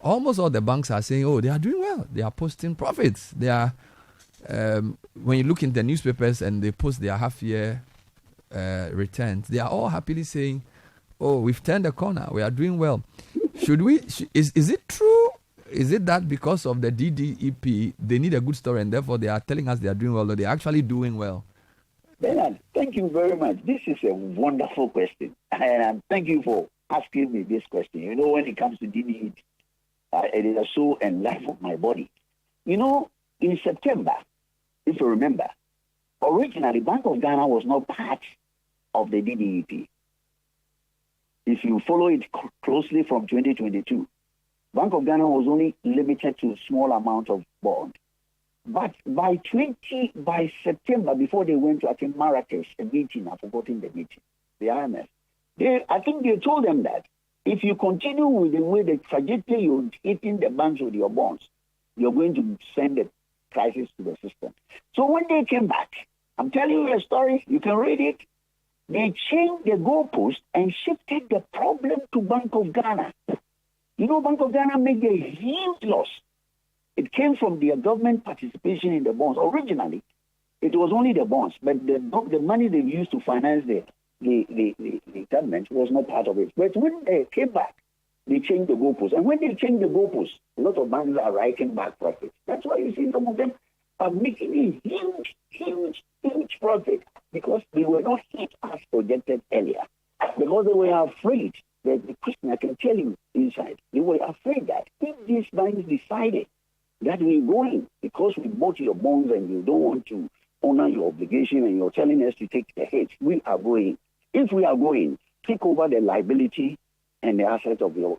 almost all the banks are saying, they are doing well. They are posting profits. They are, when you look in the newspapers and they post their half-year returns, they are all happily saying, we've turned the corner. We are doing well. Is it true? Is it that because of the DDEP, they need a good story and therefore they are telling us they are doing well, or they're actually doing well? Bernard, thank you very much. This is a wonderful question. And thank you for asking me this question. You know, when it comes to DDEP, it is a soul and life of my body. You know, in September, if you remember, originally Bank of Ghana was not part of the DDEP. If you follow it closely from 2022, Bank of Ghana was only limited to a small amount of bond. But by September, before they went to Marrakesh, a meeting, I've forgotten the meeting, the IMF, I think they told them that if you continue with the way the trajectory you're hitting the banks with your bonds, you're going to send the crisis to the system. So when they came back, I'm telling you a story, you can read it, they changed the goalpost and shifted the problem to Bank of Ghana. You know, Bank of Ghana made a huge loss. It came from their government participation in the bonds. Originally, it was only the bonds, but the money they used to finance the government was not part of it. But when they came back, they changed the goalposts. And when they changed the goalposts, a lot of banks are writing back profits. That's why you see some of them are making a huge profit because they were not hit as projected earlier. Because they were afraid that the question I can tell you inside, they were afraid that if these banks decided that we're going because we bought your bonds and you don't want to honor your obligation and you're telling us to take the hit, we are going. If we are going, take over the liability and the assets of your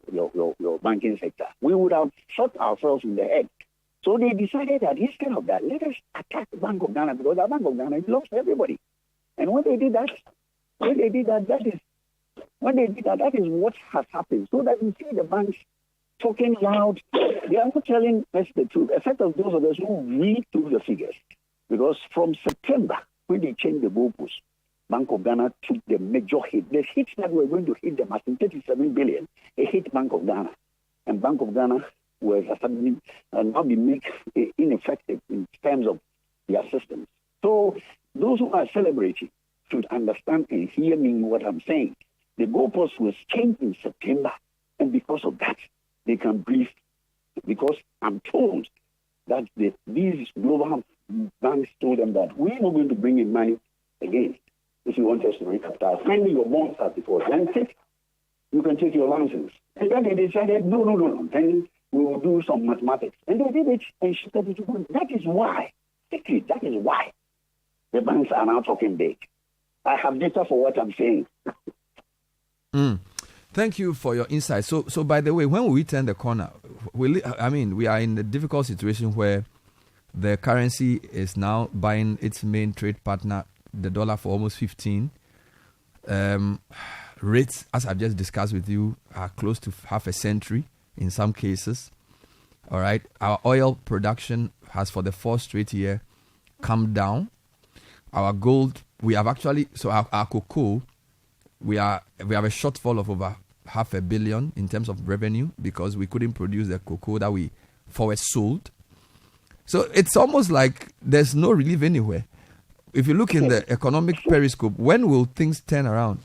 banking sector. We would have shot ourselves in the head. So they decided that instead of that, let us attack the Bank of Ghana because the Bank of Ghana belongs to everybody. And when they did that, that is what has happened. So that you see the banks talking loud, they are not telling us the truth, except of those of us who read through the figures. Because from September, when they changed the goalposts, Bank of Ghana took the major hit. The hits that were going to hit them, I think 37 billion, it hit Bank of Ghana. And Bank of Ghana was suddenly now be made ineffective in terms of their systems. So those who are celebrating should understand and hear me what I'm saying. The goalpost was changed in September, and because of that, they can breathe. Because I'm told that these global banks told them that we're not going to bring in money again if you want us to recapitalize. Finally, your bonds are before. Then you can take your license. And then they decided, no. Then we will do some mathematics. And they did it and shifted it to bonds. That is why the banks are now talking big. I have data for what I'm saying. Thank you for your insight. So by the way, when we turn the corner, we are in a difficult situation where the currency is now buying its main trade partner, the dollar, for almost 15. Rates, as I've just discussed with you, are close to half a century in some cases. All right. Our oil production has, for the fourth straight year, come down. Our gold, we have actually, so our cocoa, we have a shortfall of over $500 million in terms of revenue because we couldn't produce the cocoa that we Forex sold. So it's almost like there's no relief anywhere. If you look in the economic periscope, when will things turn around?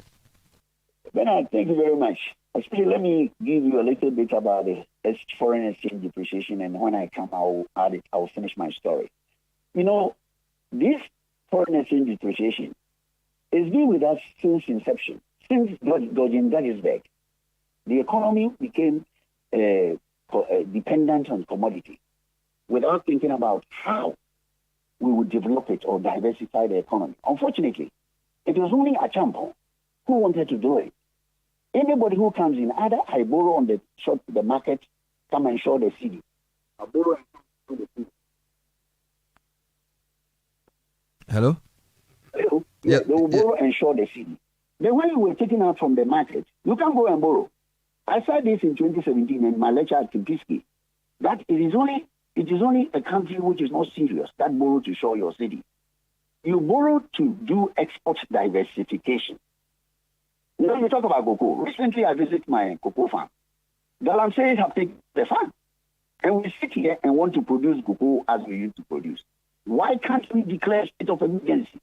Bernard, thank you very much. Especially, let me give you a little bit about the foreign exchange depreciation, and when I come, I'll finish my story. You know, this foreign exchange depreciation has been with us since inception. Since Dodging Gettysburg, the economy became dependent on commodity without thinking about how we would develop it or diversify the economy. Unfortunately, it was only Achampo who wanted to do it. Anybody who comes in, either I borrow on the market, come and show the Citi. I borrow and show the Citi. Hello? Yeah, they will borrow and show the Citi. Then when you were taken out from the market, you can go and borrow. I said this in 2017 in my lecture at Kimpiski, that it is only a country which is not serious that borrow to show your city. You borrow to do export diversification. You know, you talk about cocoa. Recently, I visited my cocoa farm. Galamseys have taken the farm. And we sit here and want to produce cocoa as we used to produce. Why can't we declare state of emergency?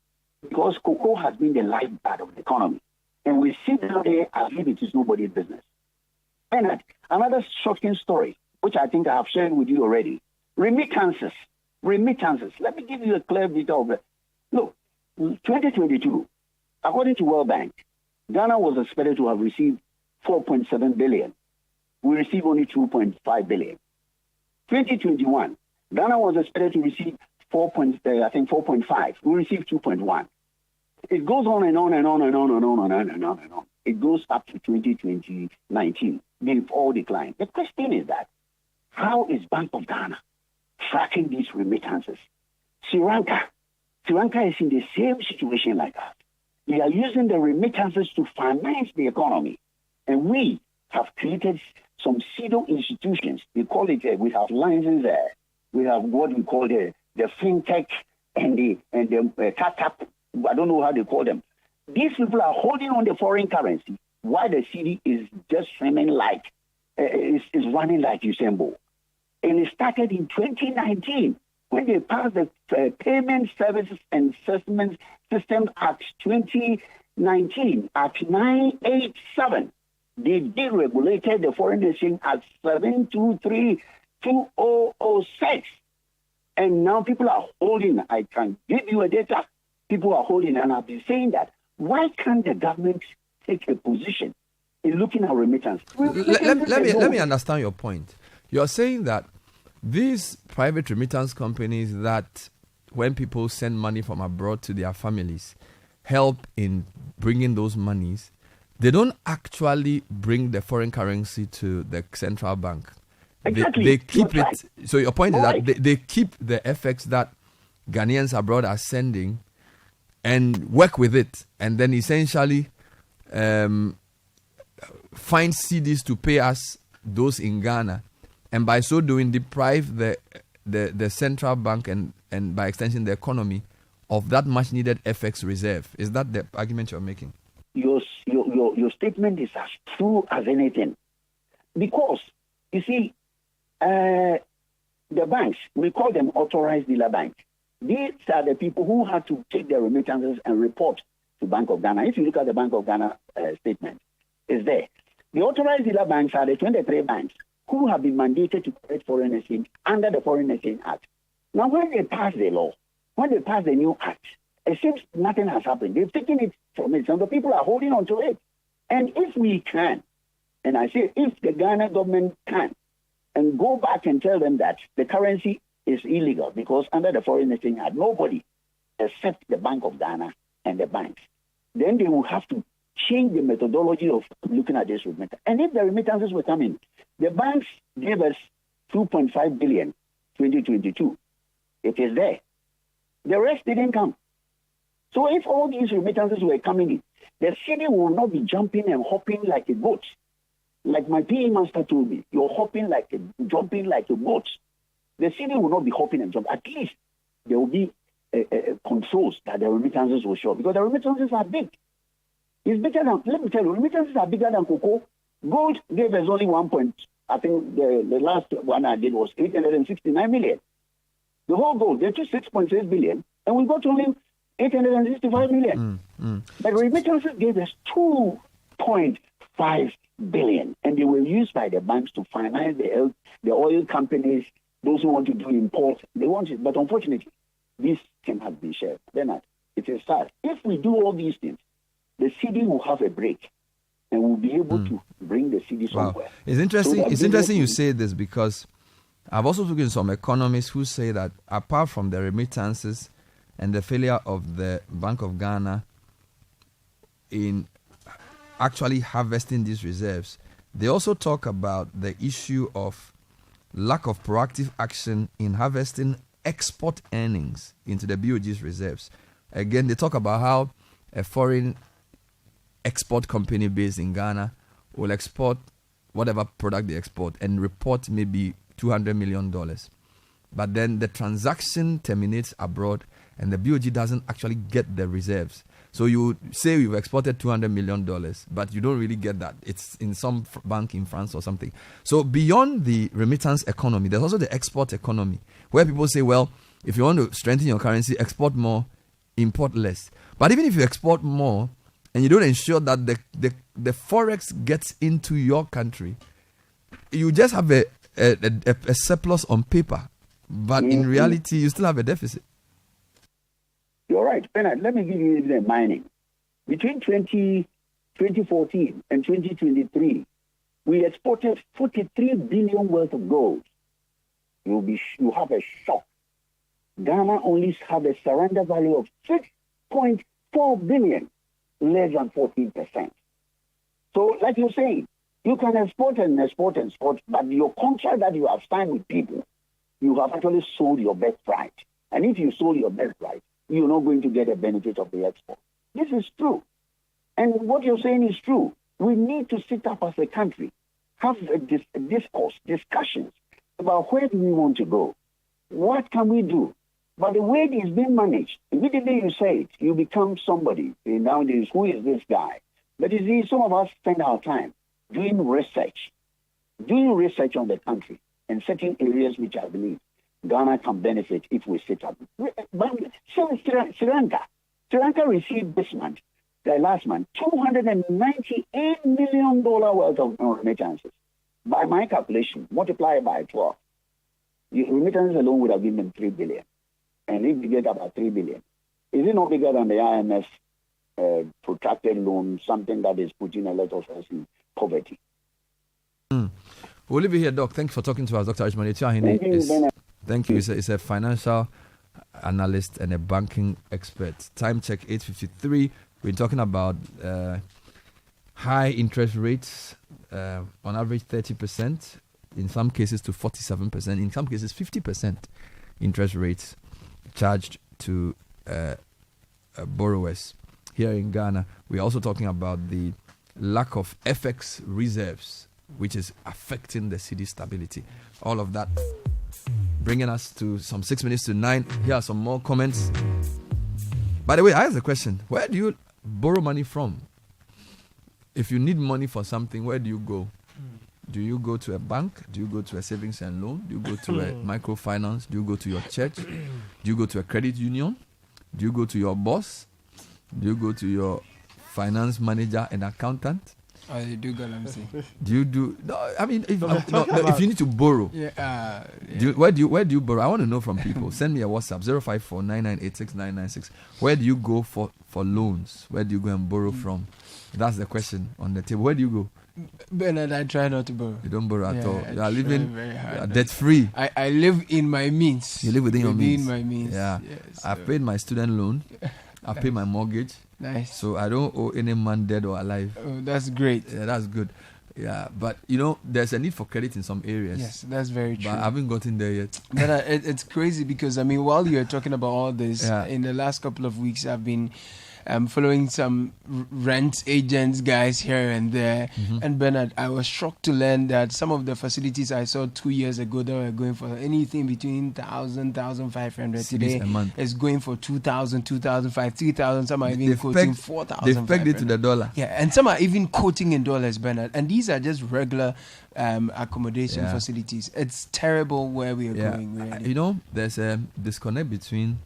Because cocoa has been the lifeblood of the economy. And we sit down there as if it is nobody's business. And another shocking story, which I think I have shared with you already. Remittances. Let me give you a clear view of it. Look, 2022, according to World Bank, Ghana was expected to have received 4.7 billion. We received only 2.5 billion. 2021, Ghana was expected to receive 4.5. We received 2.1. It goes on and on and on and on and on and on and on and on. It goes up to 2019. They've all declined. The question is that, how is Bank of Ghana tracking these remittances? Sri Lanka is in the same situation like us. They are using the remittances to finance the economy. And we have created some pseudo institutions. We call it, we have licenses there. We have what we call the fintech and the startup. I don't know how they call them. These people are holding on the foreign currency while the city is just swimming like is running like Usain Bolt. And it started in 2019 when they passed the Payment Services and Settlement Systems Act 2019, Act 987. They deregulated the foreign exchange at 723-2006. And now people are holding, I can give you a data, people are holding, and I've been saying that. Why can't the government take a position in looking at remittance? Let me understand your point. You're saying that these private remittance companies that, when people send money from abroad to their families, help in bringing those monies, they don't actually bring the foreign currency to the central bank. Exactly. They keep it. Right. So your point is Right. that they keep the FX that Ghanaians abroad are sending and work with it, and then essentially find CDs to pay us those in Ghana, and by so doing deprive the central bank and by extension the economy of that much needed FX reserve. Is that the argument you're making? Your statement is as true as anything. Because, you see, the banks, we call them authorized dealer banks. These are the people who had to take their remittances and report to Bank of Ghana. If you look at the Bank of Ghana statement, it's there. The authorized dealer banks are the 23 banks who have been mandated to collect foreign exchange under the Foreign Exchange Act. Now, when they pass the law, when they pass the new act, it seems nothing has happened. They've taken it from it, and the people are holding on to it. And if we can, and I say if the Ghana government can, and go back and tell them that the currency is illegal because under the Foreign Exchange Act, nobody except the Bank of Ghana and the banks, then they will have to change the methodology of looking at this remittance. And if the remittances were coming, the banks gave us 2.5 billion 2022. It is there. The rest didn't come. So if all these remittances were coming in, the city will not be jumping and hopping like a goat. Like my PE master told me, you're jumping like a goat. The city will not be hopping and jumping. At least there will be controls that the remittances will show, because the remittances are big. It's bigger than, let me tell you, remittances are bigger than cocoa. Gold gave us only 1 point. I think the last one I did was 869 million. The whole gold, they took 6.6 billion, and we got only 865 million. But remittances gave us 2.5 billion, and they were used by the banks to finance the oil companies, those who want to do import. They want it, but unfortunately, this thing has been shared. Then it is sad. If we do all these things, the city will have a break, and we'll be able to bring the city somewhere. Wow. It's interesting. It's interesting you say this, because I've also spoken to some economists who say that apart from the remittances and the failure of the Bank of Ghana in actually harvesting these reserves, they also talk about the issue of lack of proactive action in harvesting export earnings into the BOG's reserves. Again, they talk about how a foreign export company based in Ghana will export whatever product they export and report maybe $200 million. But then the transaction terminates abroad and the BOG doesn't actually get the reserves. So you say you've exported $200 million, but you don't really get that. It's in some bank in France or something. So beyond the remittance economy, there's also the export economy, where people say, well, if you want to strengthen your currency, export more, import less. But even if you export more and you don't ensure that the Forex gets into your country, you just have a surplus on paper, but in reality, you still have a deficit. You're right, Bernard. Let me give you the mining. Between 2014 and 2023, we exported 43 billion worth of gold. You have a shock. Ghana only have a surrender value of 6.4 billion, less than 14%. So, like you're saying, you can export, but your contract that you have signed with people, you have actually sold your birthright. And if you sold your birthright, you're not going to get a benefit of the export. This is true. And what you're saying is true. We need to sit up as a country, have a discussions about where do we want to go. What can we do? But the way it is being managed, immediately you say it, you become somebody. Nowadays, who is this guy? But you see, some of us spend our time doing research, doing research on the country and certain areas which I believe Ghana can benefit if we set up. Sri Lanka received this month, last month, $298 million worth of remittances. By my calculation, multiply by 12. The remittance alone would have given them $3 billion. And if you get about $3 billion, is it not bigger than the IMF protracted loan, something that is putting a lot of us in poverty? We'll leave you here, Doc. Thanks for talking to us, Dr. Ashmani. Thank you. He's a financial analyst and a banking expert. Time check 8:53. We're talking about high interest rates, on average 30%, in some cases to 47%, in some cases 50% interest rates charged to borrowers here in Ghana. We're also talking about the lack of FX reserves, which is affecting the city stability. All of that bringing us to some 6 minutes to 9. Here are some more comments. By the way, I asked the question, where do you borrow money from? If you need money for something, where do you go? Do you go to a bank? Do you go to a savings and loan? Do you go to a microfinance? Do you go to your church? Do you go to a credit union? Do you go to your boss? Do you go to your finance manager and accountant? Oh, you do go, let me see. Do you do? No, I mean, if you need to borrow, yeah. Where do you borrow? I want to know from people. Send me a WhatsApp 054-9986-996. Where do you go for loans? Where do you go and borrow from? That's the question on the table. Where do you go? Bernard, I try not to borrow. You don't borrow at all. You are living debt free. I live in my means. You live within your means. Within my means. Yeah. Yes, I've paid my student loan. I've paid my mortgage. Nice. So I don't owe any man dead or alive. Oh, that's great. Yeah, that's good. Yeah, but there's a need for credit in some areas. Yes, that's very true. But I haven't gotten there yet. But it's crazy because, I mean, while you're talking about all this, in the last couple of weeks, I've been following some rent agents guys here and there. Mm-hmm. And Bernard, I was shocked to learn that some of the facilities I saw 2 years ago that were going for anything between 1,000, 1,500 today is going for 2,000, 2,500, 3,000. Some are even quoting 4,000. They've pegged it to the dollar. Yeah, and some are even quoting in dollars, Bernard. And these are just regular accommodation facilities. It's terrible where we are going. Really. There's a disconnect between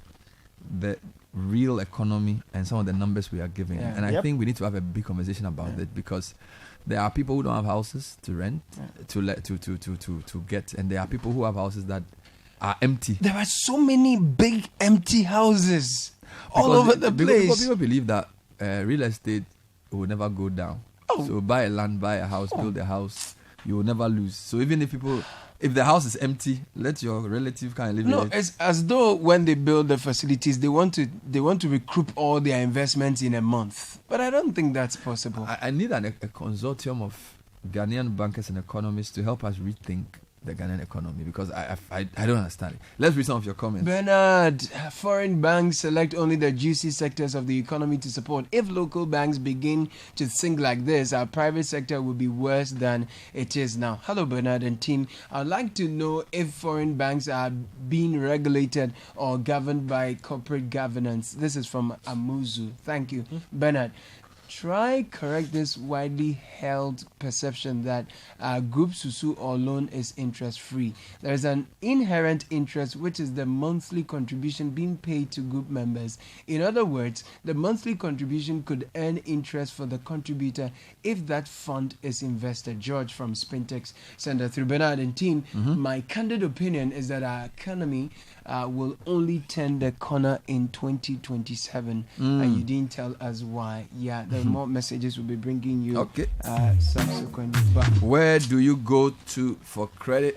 the real economy and some of the numbers we are giving. And I think we need to have a big conversation about it, because there are people who don't have houses to rent, to let to get, and there are people who have houses that are empty. There are so many big empty houses all over the place. People believe that real estate will never go down. So buy a land, buy a house, build a house, you will never lose. So even if the house is empty, let your relative kind of live in it. No, it's as though when they build the facilities, they want to recoup all their investments in a month. But I don't think that's possible. I need a consortium of Ghanaian bankers and economists to help us rethink the Ghanaian economy, because I don't understand it. Let's read some of your comments. Bernard, foreign banks select only the juicy sectors of the economy to support. If local banks begin to think like this, our private sector will be worse than it is now. Hello, Bernard and team. I'd like to know if foreign banks are being regulated or governed by corporate governance. This is from Amuzu. Thank you. Bernard, try correct this widely held perception that group susu or loan is interest free. There is an inherent interest, which is the monthly contribution being paid to group members. In other words, the monthly contribution could earn interest for the contributor if that fund is invested. George from Spintex Center. Through Bernard and team, my candid opinion is that our economy will only turn the corner in 2027, and you didn't tell us why. There are more messages we'll be bringing you subsequently. But where do you go to for credit?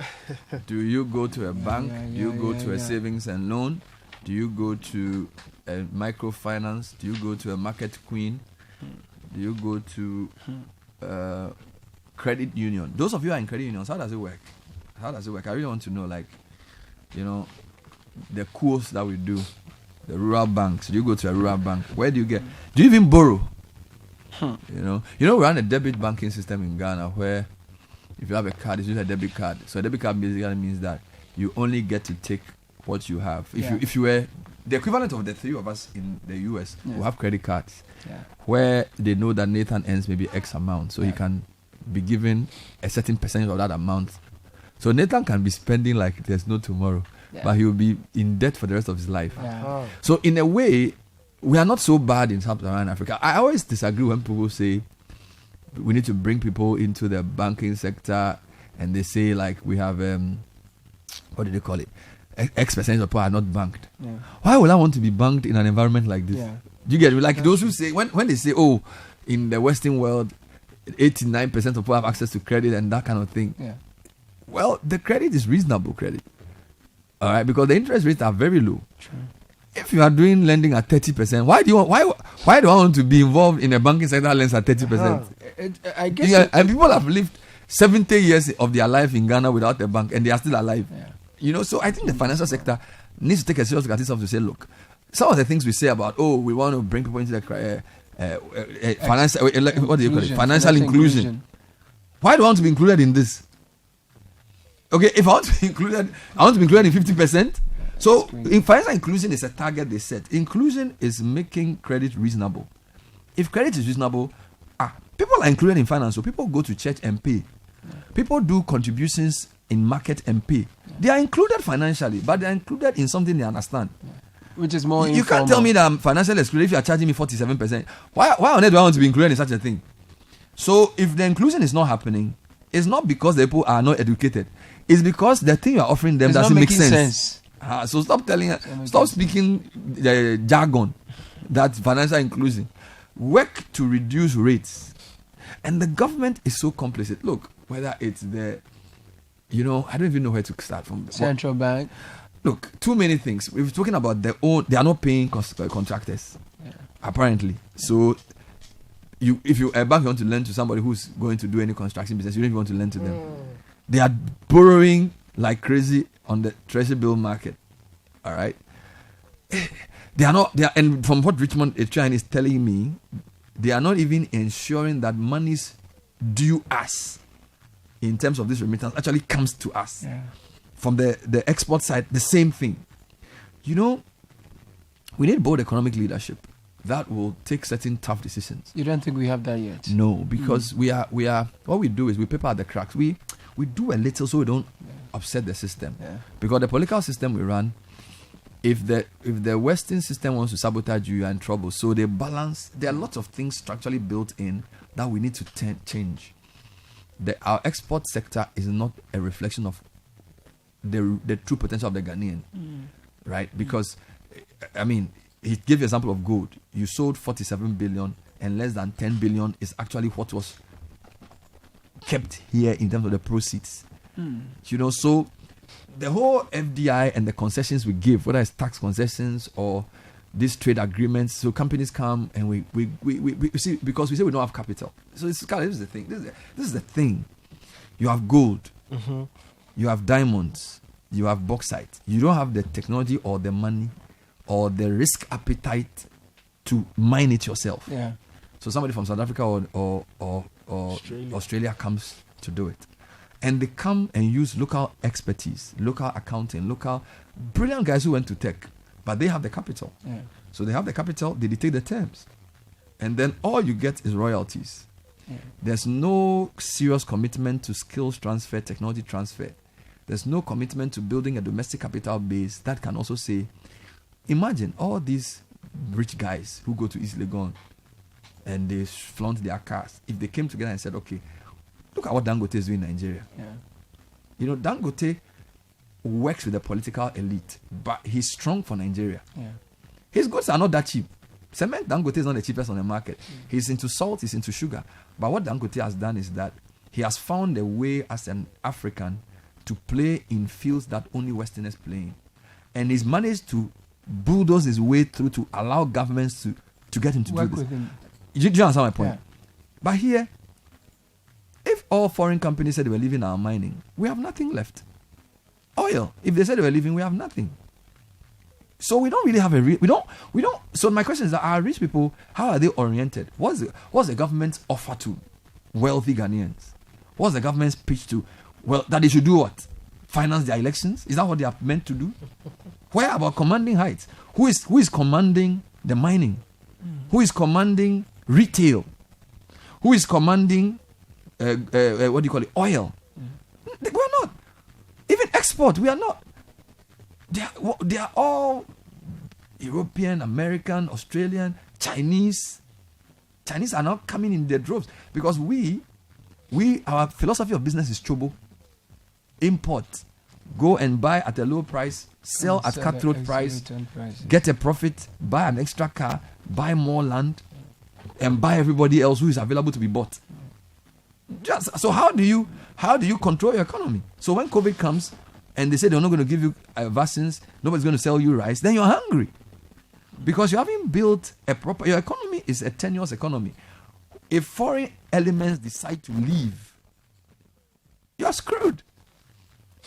Do you go to a bank? Do you go to a savings and loan? Do you go to a microfinance? Do you go to a market queen? Do you go to credit union? Those of you who are in credit unions, how does it work? I really want to know, the course that we do, the rural banks. Do you go to a rural bank? Where do you get? Do you even borrow? We run a debit banking system in Ghana where if you have a card, it's just a debit card. So a debit card basically means that you only get to take what you have. If you were the equivalent of the three of us in the US who have credit cards, where they know that Nathan earns maybe X amount, so he can be given a certain percentage of that amount. So Nathan can be spending like there's no tomorrow, but he will be in debt for the rest of his life. So in a way, we are not so bad in Sub-Saharan Africa. I always disagree when people say we need to bring people into the banking sector, and they say like we have what do they call it? X percentage of people are not banked. Why would I want to be banked in an environment like this? Do you get it? Like those who say when they say, oh, in the Western world, 89% of people have access to credit and that kind of thing. Well, the credit is reasonable credit. All right, because the interest rates are very low. If you are doing lending at 30%, why do I want to be involved in a banking sector that lends at 30%? I guess and people have lived 70 years of their life in Ghana without a bank, and they are still alive. So I think the financial sector needs to take a serious look at itself to say, look, some of the things we say about, we want to bring people into the financial, what do you call it? Financial inclusion. Why do I want to be included in this? Okay, if I want to be included, I want to be included in 50%. So, in financial inclusion is a target they set. Inclusion is making credit reasonable. If credit is reasonable, people are included in finance. So people go to church and pay. People do contributions in market and pay. They are included financially, but they are included in something they understand. Which is more You can't tell me that I'm financially excluded if you are charging me 47%. Why on earth do I want to be included in such a thing? So if the inclusion is not happening, it's not because the people are not educated. It's because the thing you are offering them doesn't make sense. So stop speaking the jargon. That's financial inclusion. Work to reduce rates. And the government is so complicit. Look, whether it's I don't even know where to start from. Central bank. Look, too many things. We're talking about they are not paying contractors, apparently. So, if you a bank, you want to lend to somebody who's going to do any construction business, you don't even want to lend to them. They are borrowing like crazy on the treasury bill market. All right, and from what Richmond Etrian is telling me, they are not even ensuring that monies due us in terms of this remittance actually comes to us. From the export side, the same thing. We need bold economic leadership that will take certain tough decisions. You don't think we have that yet? No, because we are what we do is we paper at the cracks. We do a little so we don't upset the system. Because the political system we run, if the Western system wants to sabotage you, you're in trouble. So they balance. There are lots of things structurally built in that we need to change. Our export sector is not a reflection of the true potential of the Ghanaian, right? Because, he gave you an example of gold. You sold 47 billion and less than 10 billion is actually what was kept here in terms of the proceeds. So the whole FDI and the concessions we give, whether it's tax concessions or these trade agreements, so companies come and we see, because we say we don't have capital. So this is the thing. This is the thing. You have gold. You have diamonds, you have bauxite. You don't have the technology or the money or the risk appetite to mine it yourself. So somebody from South Africa or Australia comes to do it. And they come and use local expertise, local accounting, local brilliant guys who went to tech, but they have the capital. So they have the capital, they dictate the terms. And then all you get is royalties. There's no serious commitment to skills transfer, technology transfer. There's no commitment to building a domestic capital base that can also say, imagine all these rich guys who go to East Legon and they flaunt their cars. If they came together and said, okay, look at what Dangote is doing in Nigeria. Dangote works with the political elite, but he's strong for Nigeria. His goods are not that cheap. Cement Dangote is not the cheapest on the market. He's into salt, he's into sugar. But what Dangote has done is that he has found a way as an African to play in fields that only Westerners play in. And he's managed to bulldoze his way through to allow governments to get him to work do this. with him. You understand my point? But here, if all foreign companies said they were leaving our mining, we have nothing left. Oil, if they said they were leaving, we have nothing. So we don't really have we don't. So my question is that our rich people, how are they oriented? What's the government's offer to wealthy Ghanaians? What's the government's pitch to, that they should do what? Finance their elections? Is that what they are meant to do? Where about commanding heights? Who is commanding the mining? Who is commanding retail? Who is commanding what do you call it, oil. We're not. Even export, we are not. They are all European, American, Australian, Chinese. Chinese are not coming in their droves because our philosophy of business is chobo. Import, go and buy at a low price, sell at cutthroat price, get a profit, buy an extra car, buy more land, and buy everybody else who is available to be bought. So how do you control your economy? So when COVID comes and they say they're not going to give you vaccines, nobody's going to sell you rice, then you're hungry because you haven't built your economy is a tenuous economy. If foreign elements decide to leave, you're screwed.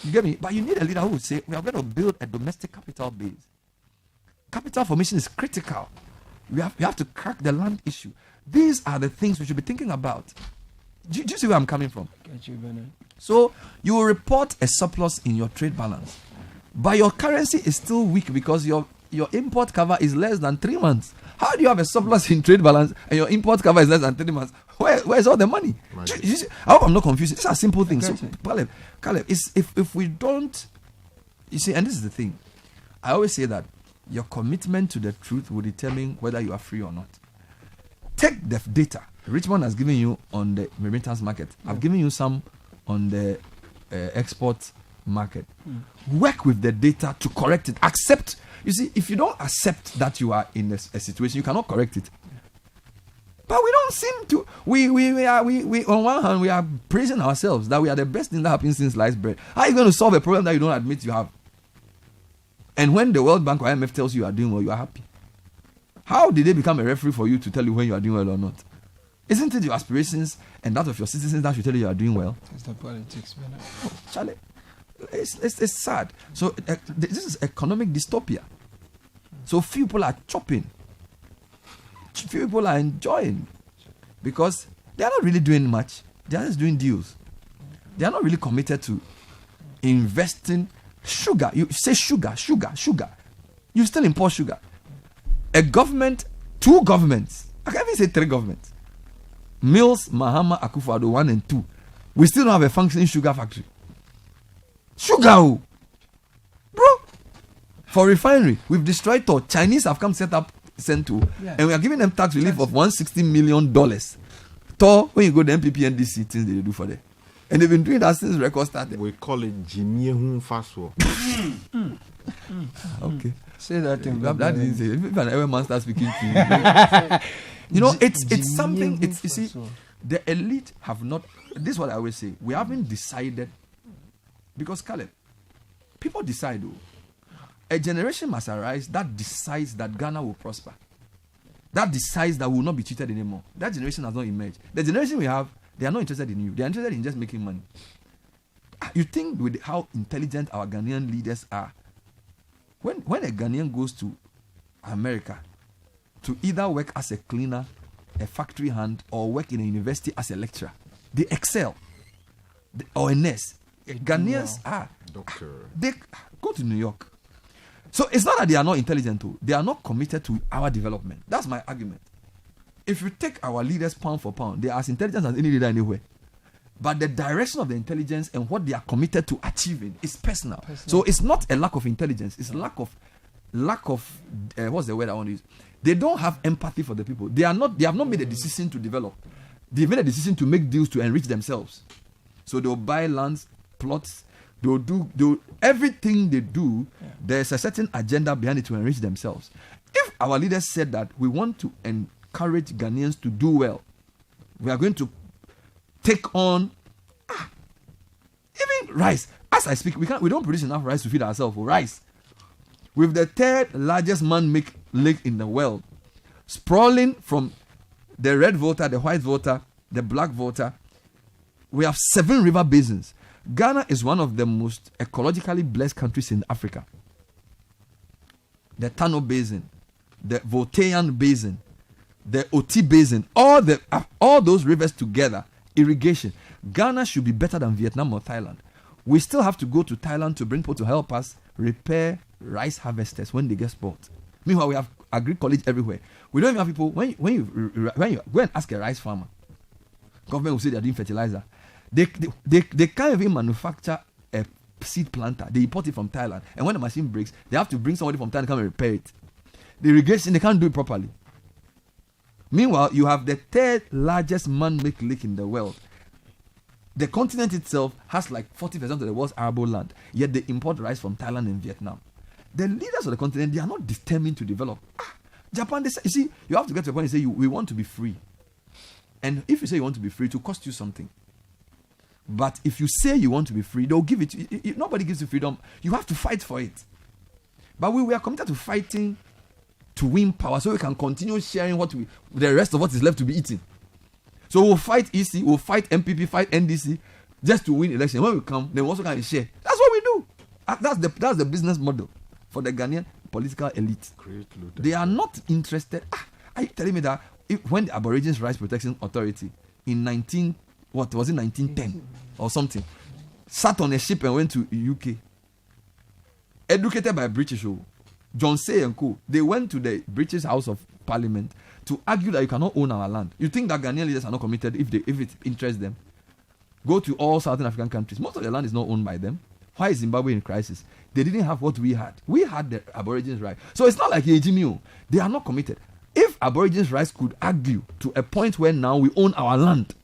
You get me? But you need a leader who would say, we are going to build a domestic capital base. Capital formation is critical. We have to crack the land issue. These are the things we should be thinking about. Do you see where I'm coming from? Get you, Bernard. So you will report a surplus in your trade balance, but your currency is still weak because your import cover is less than 3 months. How do you have a surplus in trade balance and your import cover is less than 3 months? Where's all the money? I hope I'm not confused. These are simple things. So, Caleb, if we don't, you see, and this is the thing. I always say that your commitment to the truth will determine whether you are free or not. Take the data Richmond has given you on the remittance market. I've given you some on the export market. Work with the data to correct it. Accept. You see, if you don't accept that you are in a situation, you cannot correct it. But we don't seem to. We on one hand we are praising ourselves that we are the best thing that happened since sliced bread. How are you going to solve a problem that you don't admit you have? And when the World Bank or IMF tells you are doing well, you are happy. How did they become a referee for you to tell you when you are doing well or not? Isn't it your aspirations and that of your citizens that should tell you are doing well? It's the politics, man. Oh, Charlie, it's sad. So this is economic dystopia. So few people are chopping. Few people are enjoying because they are not really doing much. They are just doing deals. They are not really committed to investing. Sugar, you say sugar. You still import sugar. A government, 2 governments. I can't even say 3 governments. Mills, Mahama, Akufo-Addo 1 and 2. We still don't have a functioning sugar factory. Sugar, bro. For refinery, we've destroyed Tor. Chinese have come set up Central, and we are giving them tax relief of $160 million. Tor, when you go to MPP NDC, things they do for them. And they've been doing that since record started. We call it Jimmy Faso. Okay. Say that thing. That didn't say. If an ever man starts speaking to you, you know, it's something. You see, the elite have not. This is what I always say. We haven't decided, because Caleb, people decide. A generation must arise that decides that Ghana will prosper. That decides that we will not be cheated anymore. That generation has not emerged. The generation we have, they are not interested in you. They are interested in just making money. You think with how intelligent our Ghanaian leaders are, when a Ghanaian goes to America to either work as a cleaner, a factory hand, or work in a university as a lecturer, they excel. Or a nurse. Ghanaians are. Doctor. They go to New York. So it's not that they are not intelligent too. They are not committed to our development. That's my argument. If you take our leaders pound for pound, they are as intelligent as any leader anywhere. But the direction of the intelligence and what they are committed to achieving is personal. So it's not a lack of intelligence. It's lack of what's the word I want to use? They don't have empathy for the people. They have not made a decision to develop. They've made a decision to make deals to enrich themselves. So they'll buy lands, plots. They'll do everything they do. There's a certain agenda behind it to enrich themselves. If our leaders said that we want to encourage Ghanaians to do well, we are going to take on even rice. As I speak, we don't produce enough rice to feed ourselves. Rice, with the 3rd largest man-made lake in the world, sprawling from the red water, the white water, the black water, we have 7 river basins. Ghana is one of the most ecologically blessed countries in Africa. The Tano Basin, the Voltaian Basin, the Oti Basin, all those rivers together, irrigation. Ghana should be better than Vietnam or Thailand. We still have to go to Thailand to bring people to help us repair rice harvesters when they get spoiled. Meanwhile, we have agri college everywhere. We don't even have people. When you go and ask a rice farmer, Government will say they're doing fertilizer. They can't even manufacture a seed planter. They import it from Thailand. And when the machine breaks, they have to bring somebody from Thailand to come and repair it. The irrigation, they can't do it properly. Meanwhile, you have the third largest man-made lake in the world. The continent itself has like 40% of the world's arable land, yet they import rice from Thailand and Vietnam. The leaders of the continent, they are not determined to develop. Japan, they say, you see, you have to get to a point and say, we want to be free. And if you say you want to be free, it will cost you something. But if you say you want to be free, they'll give it to you. Nobody gives you freedom. You have to fight for it. But we are committed to fighting to win power so we can continue sharing the rest of what is left to be eaten. So we'll fight EC, we'll fight MPP, fight NDC just to win election. When we come, then we also can share. That's what we do. That's the business model for the Ghanaian political elite. They are not interested. Are you telling me that when the Aborigines Rights Protection Authority in 1910 or something sat on a ship and went to UK, educated by British, John Say and co, they went to the British House of Parliament to argue that you cannot own our land. You think that Ghanaian leaders are not committed if it interests them? Go to all Southern African countries. Most of the land is not owned by them. Why is Zimbabwe in crisis? They didn't have what we had. We had the Aborigines' right. So it's not like Ejimio. They are not committed. If Aborigines' rights could argue to a point where now we own our land,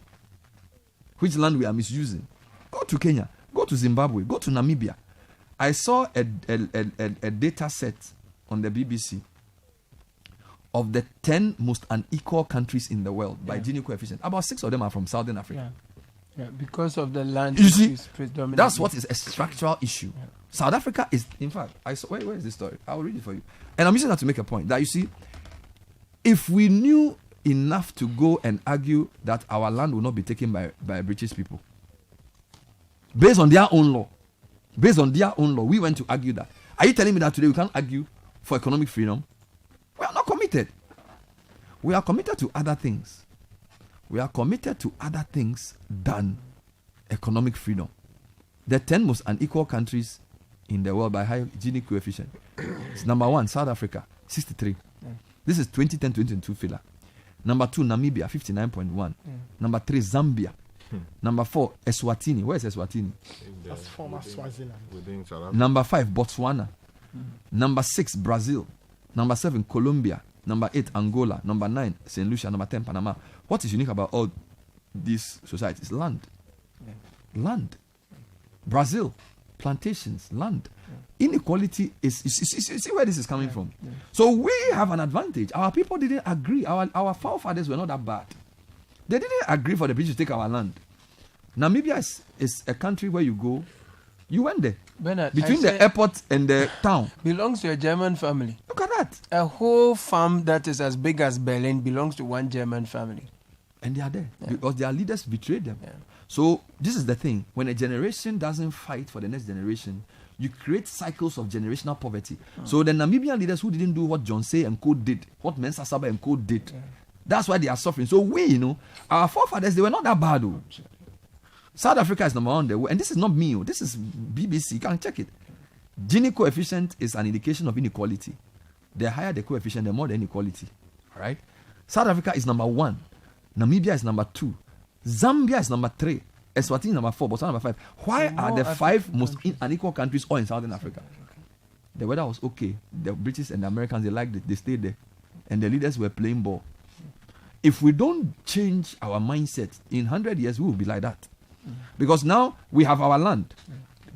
which land we are misusing, go to Kenya, go to Zimbabwe, go to Namibia. I saw a data set on the BBC of the 10 most unequal countries in the world by Gini coefficient. About 6 of them are from Southern Africa. Yeah, because of the land. You see, that's what is a structural issue. Yeah. South Africa is, in fact, I saw. Where is this story? I will read it for you. And I'm using that to make a point that you see, if we knew enough to go and argue that our land will not be taken by British people, based on their own law, we went to argue that. Are you telling me that today we can't argue for economic freedom? We are not committed. We are committed to other things. We are committed to other things than economic freedom. The 10 most unequal countries in the world by high Gini coefficient. It's number 1, South Africa, 63. This is 2010-2022 figure. Number 2, Namibia, 59.1. Number 3, Zambia. Number 4, Eswatini. Where is Eswatini? That's former Swaziland. Number 5, Botswana. Number 6, Brazil. Number 7, Colombia. Number 8, Angola. Number 9, St. Lucia. Number 10, Panama. What is unique about all these societies? Land. Land. Brazil, plantations, land. Inequality is, you see where this is coming from. So we have an advantage. Our people didn't agree. Our forefathers were not that bad. They didn't agree for the British to take our land. Namibia is a country where you go, you went there. Bernard, between the airport and the town. Belongs to a German family. Look at that. A whole farm that is as big as Berlin belongs to one German family. And they are there because their leaders betrayed them. So this is the thing. When a generation doesn't fight for the next generation, you create cycles of generational poverty. So the Namibian leaders who didn't do what John Say and Co did, what Mensa Saba and Co did, that's why they are suffering. So we, our forefathers, they were not that bad. South Africa is number 1 there. And this is not me. This is BBC. You can check it. Gini coefficient is an indication of inequality. The higher the coefficient, the more the inequality. All right? South Africa is number 1. Namibia is number 2. Zambia is number 3. Eswatini number 4. Botswana number 5. Why are the 5 most unequal countries all in Southern Africa? The weather was okay. The British and the Americans, they liked it. They stayed there. And the leaders were playing ball. If we don't change our mindset, in 100 years, we will be like that. Because now we have our land.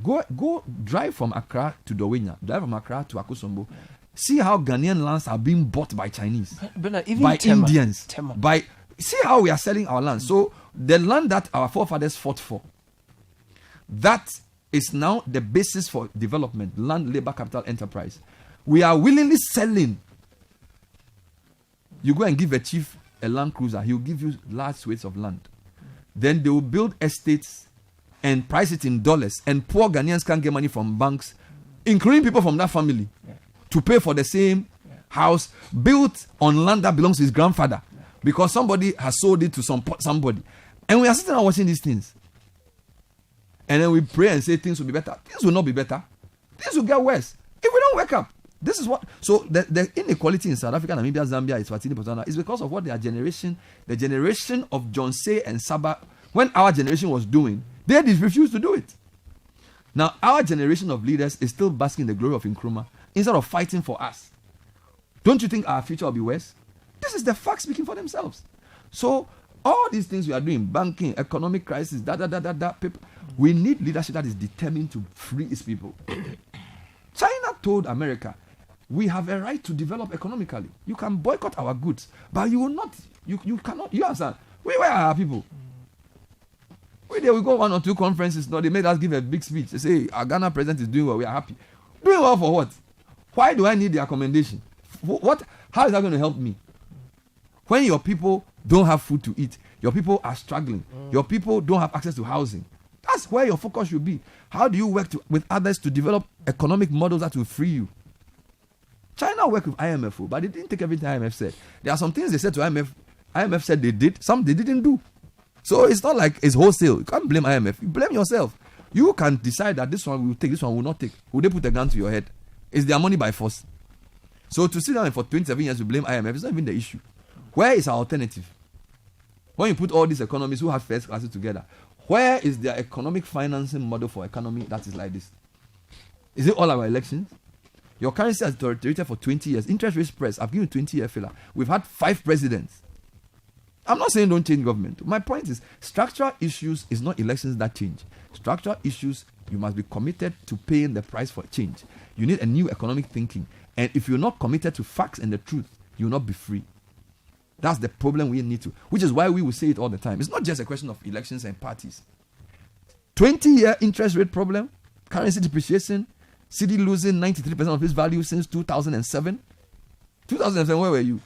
Go drive from Accra to Dowenya. Drive from Accra to Akosombo. See how Ghanaian lands are being bought by Chinese, even by Tema. Indians, Tema. See how we are selling our land. So the land that our forefathers fought for, that is now the basis for development, land, labor, capital, enterprise. We are willingly selling. You go and give a chief a Land Cruiser, he will give you large swathes of land. Then they will build estates and price it in dollars. And poor Ghanaians can't get money from banks, including people from that family, to pay for the same house built on land that belongs to his grandfather, because somebody has sold it to somebody. And we are sitting and watching these things. And then we pray and say things will be better. Things will not be better. Things will get worse if we don't wake up. This is what. So the inequality in South Africa, Namibia, Zambia, Eswatini, Botswana is because of what the generation of John Say and Saba, when our generation was doing, they refused to do it. Now our generation of leaders is still basking in the glory of Nkrumah instead of fighting for us. Don't you think our future will be worse? This is the facts speaking for themselves. So all these things we are doing, banking, economic crisis, people, we need leadership that is determined to free its people. China told America, we have a right to develop economically. You can boycott our goods, but you will not, you cannot, you understand? Where are our people? We go 1 or 2 conferences, no, they made us give a big speech. They say, our Ghana president is doing well, we are happy. Doing well for what? Why do I need their commendation? What? How is that going to help me? When your people don't have food to eat, your people are struggling, your people don't have access to housing, that's where your focus should be. How do you work with others to develop economic models that will free you? China worked with IMF, but they didn't take everything IMF said. There are some things they said to IMF. IMF said they did, some they didn't do. So it's not like it's wholesale. You can't blame IMF. You blame yourself. You can decide that this one will take, this one will not take. Will they put a gun to your head? It's their money by force. So to sit down and for 27 years to blame IMF is not even the issue. Where is our alternative? When you put all these economies who have first classes together, where is their economic financing model for economy that is like this? Is it all our elections? Your currency has deteriorated for 20 years. Interest rate spreads. I've given 20-year filler. We've had 5 presidents. I'm not saying don't change government. My point is, structural issues is not elections that change. Structural issues, you must be committed to paying the price for change. You need a new economic thinking. And if you're not committed to facts and the truth, you will not be free. That's the problem we need to, which is why we will say it all the time. It's not just a question of elections and parties. 20-year interest rate problem, currency depreciation, Citi losing 93% of its value since 2007. 2007, where were you?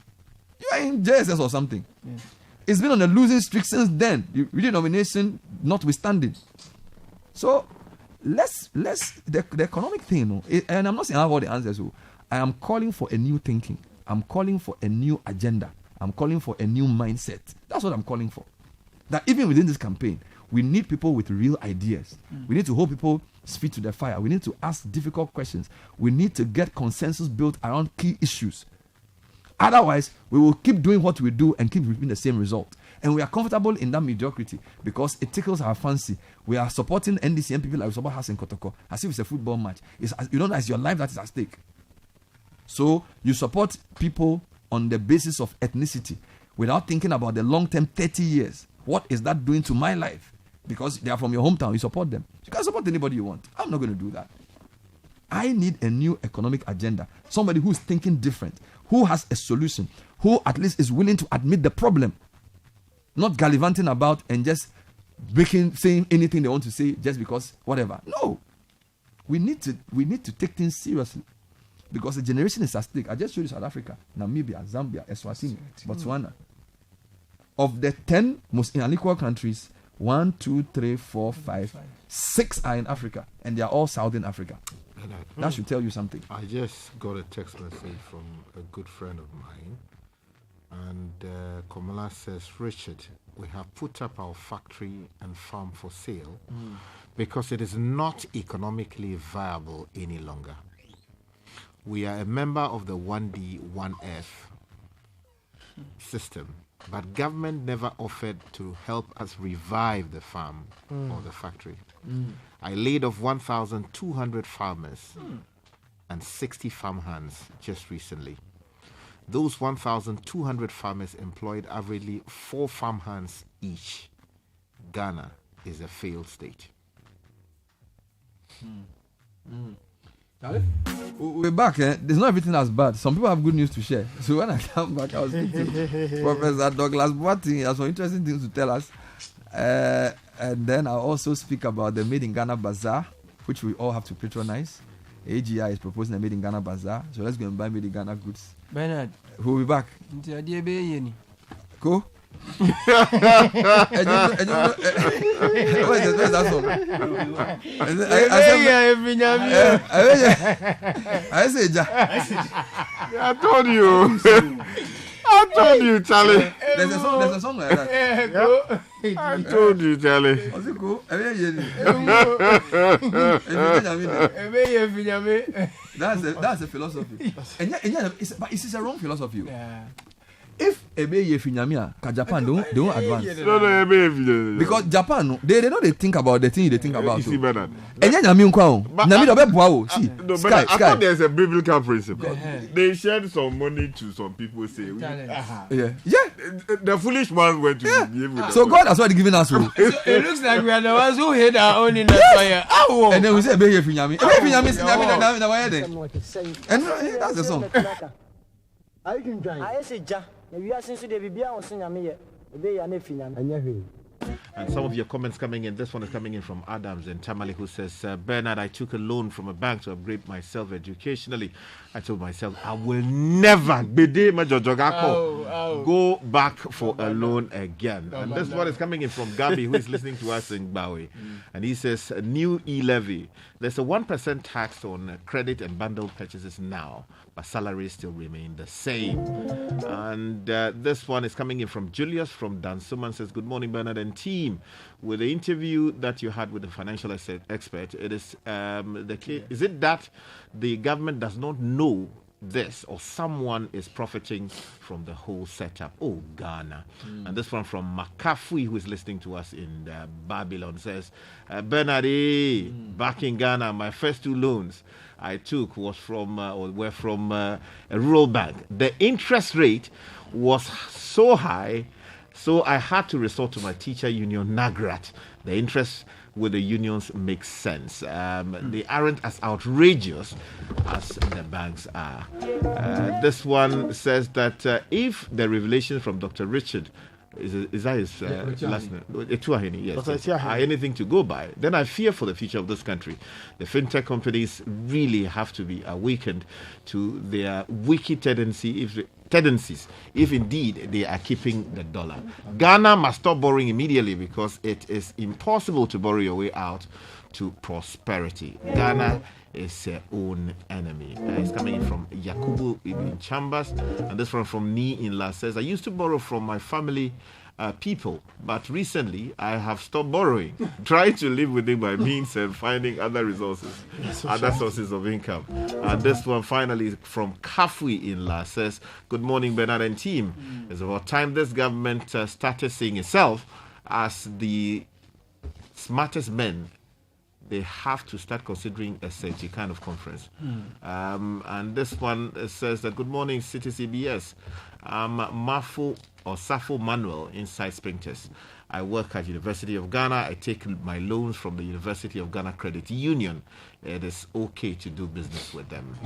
You are in JSS or something. Yeah. It's been on a losing streak since then. Redenomination notwithstanding. So let's the economic thing, and I'm not saying I have all the answers. I am calling for a new thinking. I'm calling for a new agenda. I'm calling for a new mindset. That's what I'm calling for. That even within this campaign, we need people with real ideas. We need to hold people's feet to the fire. We need to ask difficult questions. We need to get consensus built around key issues. Otherwise, we will keep doing what we do and keep repeating the same result. And we are comfortable in that mediocrity because it tickles our fancy. We are supporting NDC and people like we support Has and Kotoko as if it's a football match. It's your life that is at stake. So you support people on the basis of ethnicity without thinking about the long-term 30 years. What is that doing to my life? Because they are from your hometown, you support them. You can support anybody you want. I'm not going to do that. I need a new economic agenda. Somebody who's thinking different, who has a solution, who at least is willing to admit the problem. Not gallivanting about and just saying anything they want to say just because whatever. No. We need to take things seriously. Because the generation is at stake. I just showed you South Africa, Namibia, Zambia, Eswatini, Botswana. Of the 10 most unequal countries, 1, 2, 3, 4, 5, 6 are in Africa, and they are all Southern Africa. That should tell you something. I just got a text message from a good friend of mine, and Kamala says, Richard, we have put up our factory and farm for sale because it is not economically viable any longer. We are a member of the 1D, 1F system, but government never offered to help us revive the farm or the factory. I laid off 1,200 farmers and 60 farm hands just recently. Those 1,200 farmers employed averagely 4 farm hands each. Ghana is a failed state. We're back. There's not everything that's bad. Some people have good news to share. So when I come back, I'll speak to Professor Douglas Boating. He has some interesting things to tell us. And then I'll also speak about the Made in Ghana Bazaar, which we all have to patronize. AGI is proposing a Made in Ghana Bazaar. So let's go and buy Made in Ghana goods. Bernard. We'll be back. Cool. Where's that from? I told you. I told you, Charlie. There's a song like that. I told you, Charlie. Was it cool? That's a philosophy. And it's a wrong philosophy. Yeah. If Ebe Finyamia, Japan don't advance. No, Because Japan, they know they think about the thing they think about. You see, Bernard. And then Nyami Nkwao. See, No, but sky. I thought there's a biblical principle. They shared some money to some people. Say, Yeah. The foolish ones went to be able to. So God has already given us. So it looks like we are the ones who hid our own in the fire. And then we say Ebe Finyami. Ebe Finyami is Nyami. And that's the song. I can try. I say, Ja, we are since the Bibia on Sinyami, they are Nefinan, and And some of your comments coming in. This one is coming in from Adams and Tamale, who says, Bernard, I took a loan from a bank to upgrade myself educationally. I told myself, I will never go back for a loan again. And this one is coming in from Gabi, who is listening to us in Bawe. And he says, new e-levy. There's a 1% tax on credit and bundle purchases now, but salaries still remain the same. And this one is coming in from Julius from Dansuman, says, good morning, Bernard and team. With the interview that you had with the financial expert, it is is it that the government does not know this, or someone is profiting from the whole setup? Oh, Ghana. And this one from Makafui, who is listening to us in Babylon, says, Bernard, back in Ghana, my first 2 loans I took were from a rural bank. The interest rate was so high, so I had to resort to my teacher union, Nagrat. The interest with the unions makes sense. They aren't as outrageous as the banks are. This one says that if the revelation from Dr. Richard is that his last name? Etuaheni, yes. Anything to go by, then I fear for the future of this country. The fintech companies really have to be awakened to their wicked tendencies, if indeed they are keeping the dollar. Ghana must stop borrowing immediately, because it is impossible to borrow your way out to prosperity. Ghana is their own enemy. It's coming in from Yakubu in Chambers, and this one from Ni in La says, I used to borrow from my family people, but recently I have stopped borrowing, trying to live within my means and finding other sources of income. And this one finally is from Kafui in La says, good morning, Bernard and team. It's about time this government started seeing itself as the smartest men. They have to start considering a safety kind of conference. And this one says that, good morning, Citi CBS. I'm Safo Manuel inside Springtest. I work at University of Ghana. I take my loans from the University of Ghana Credit Union. It is okay to do business with them.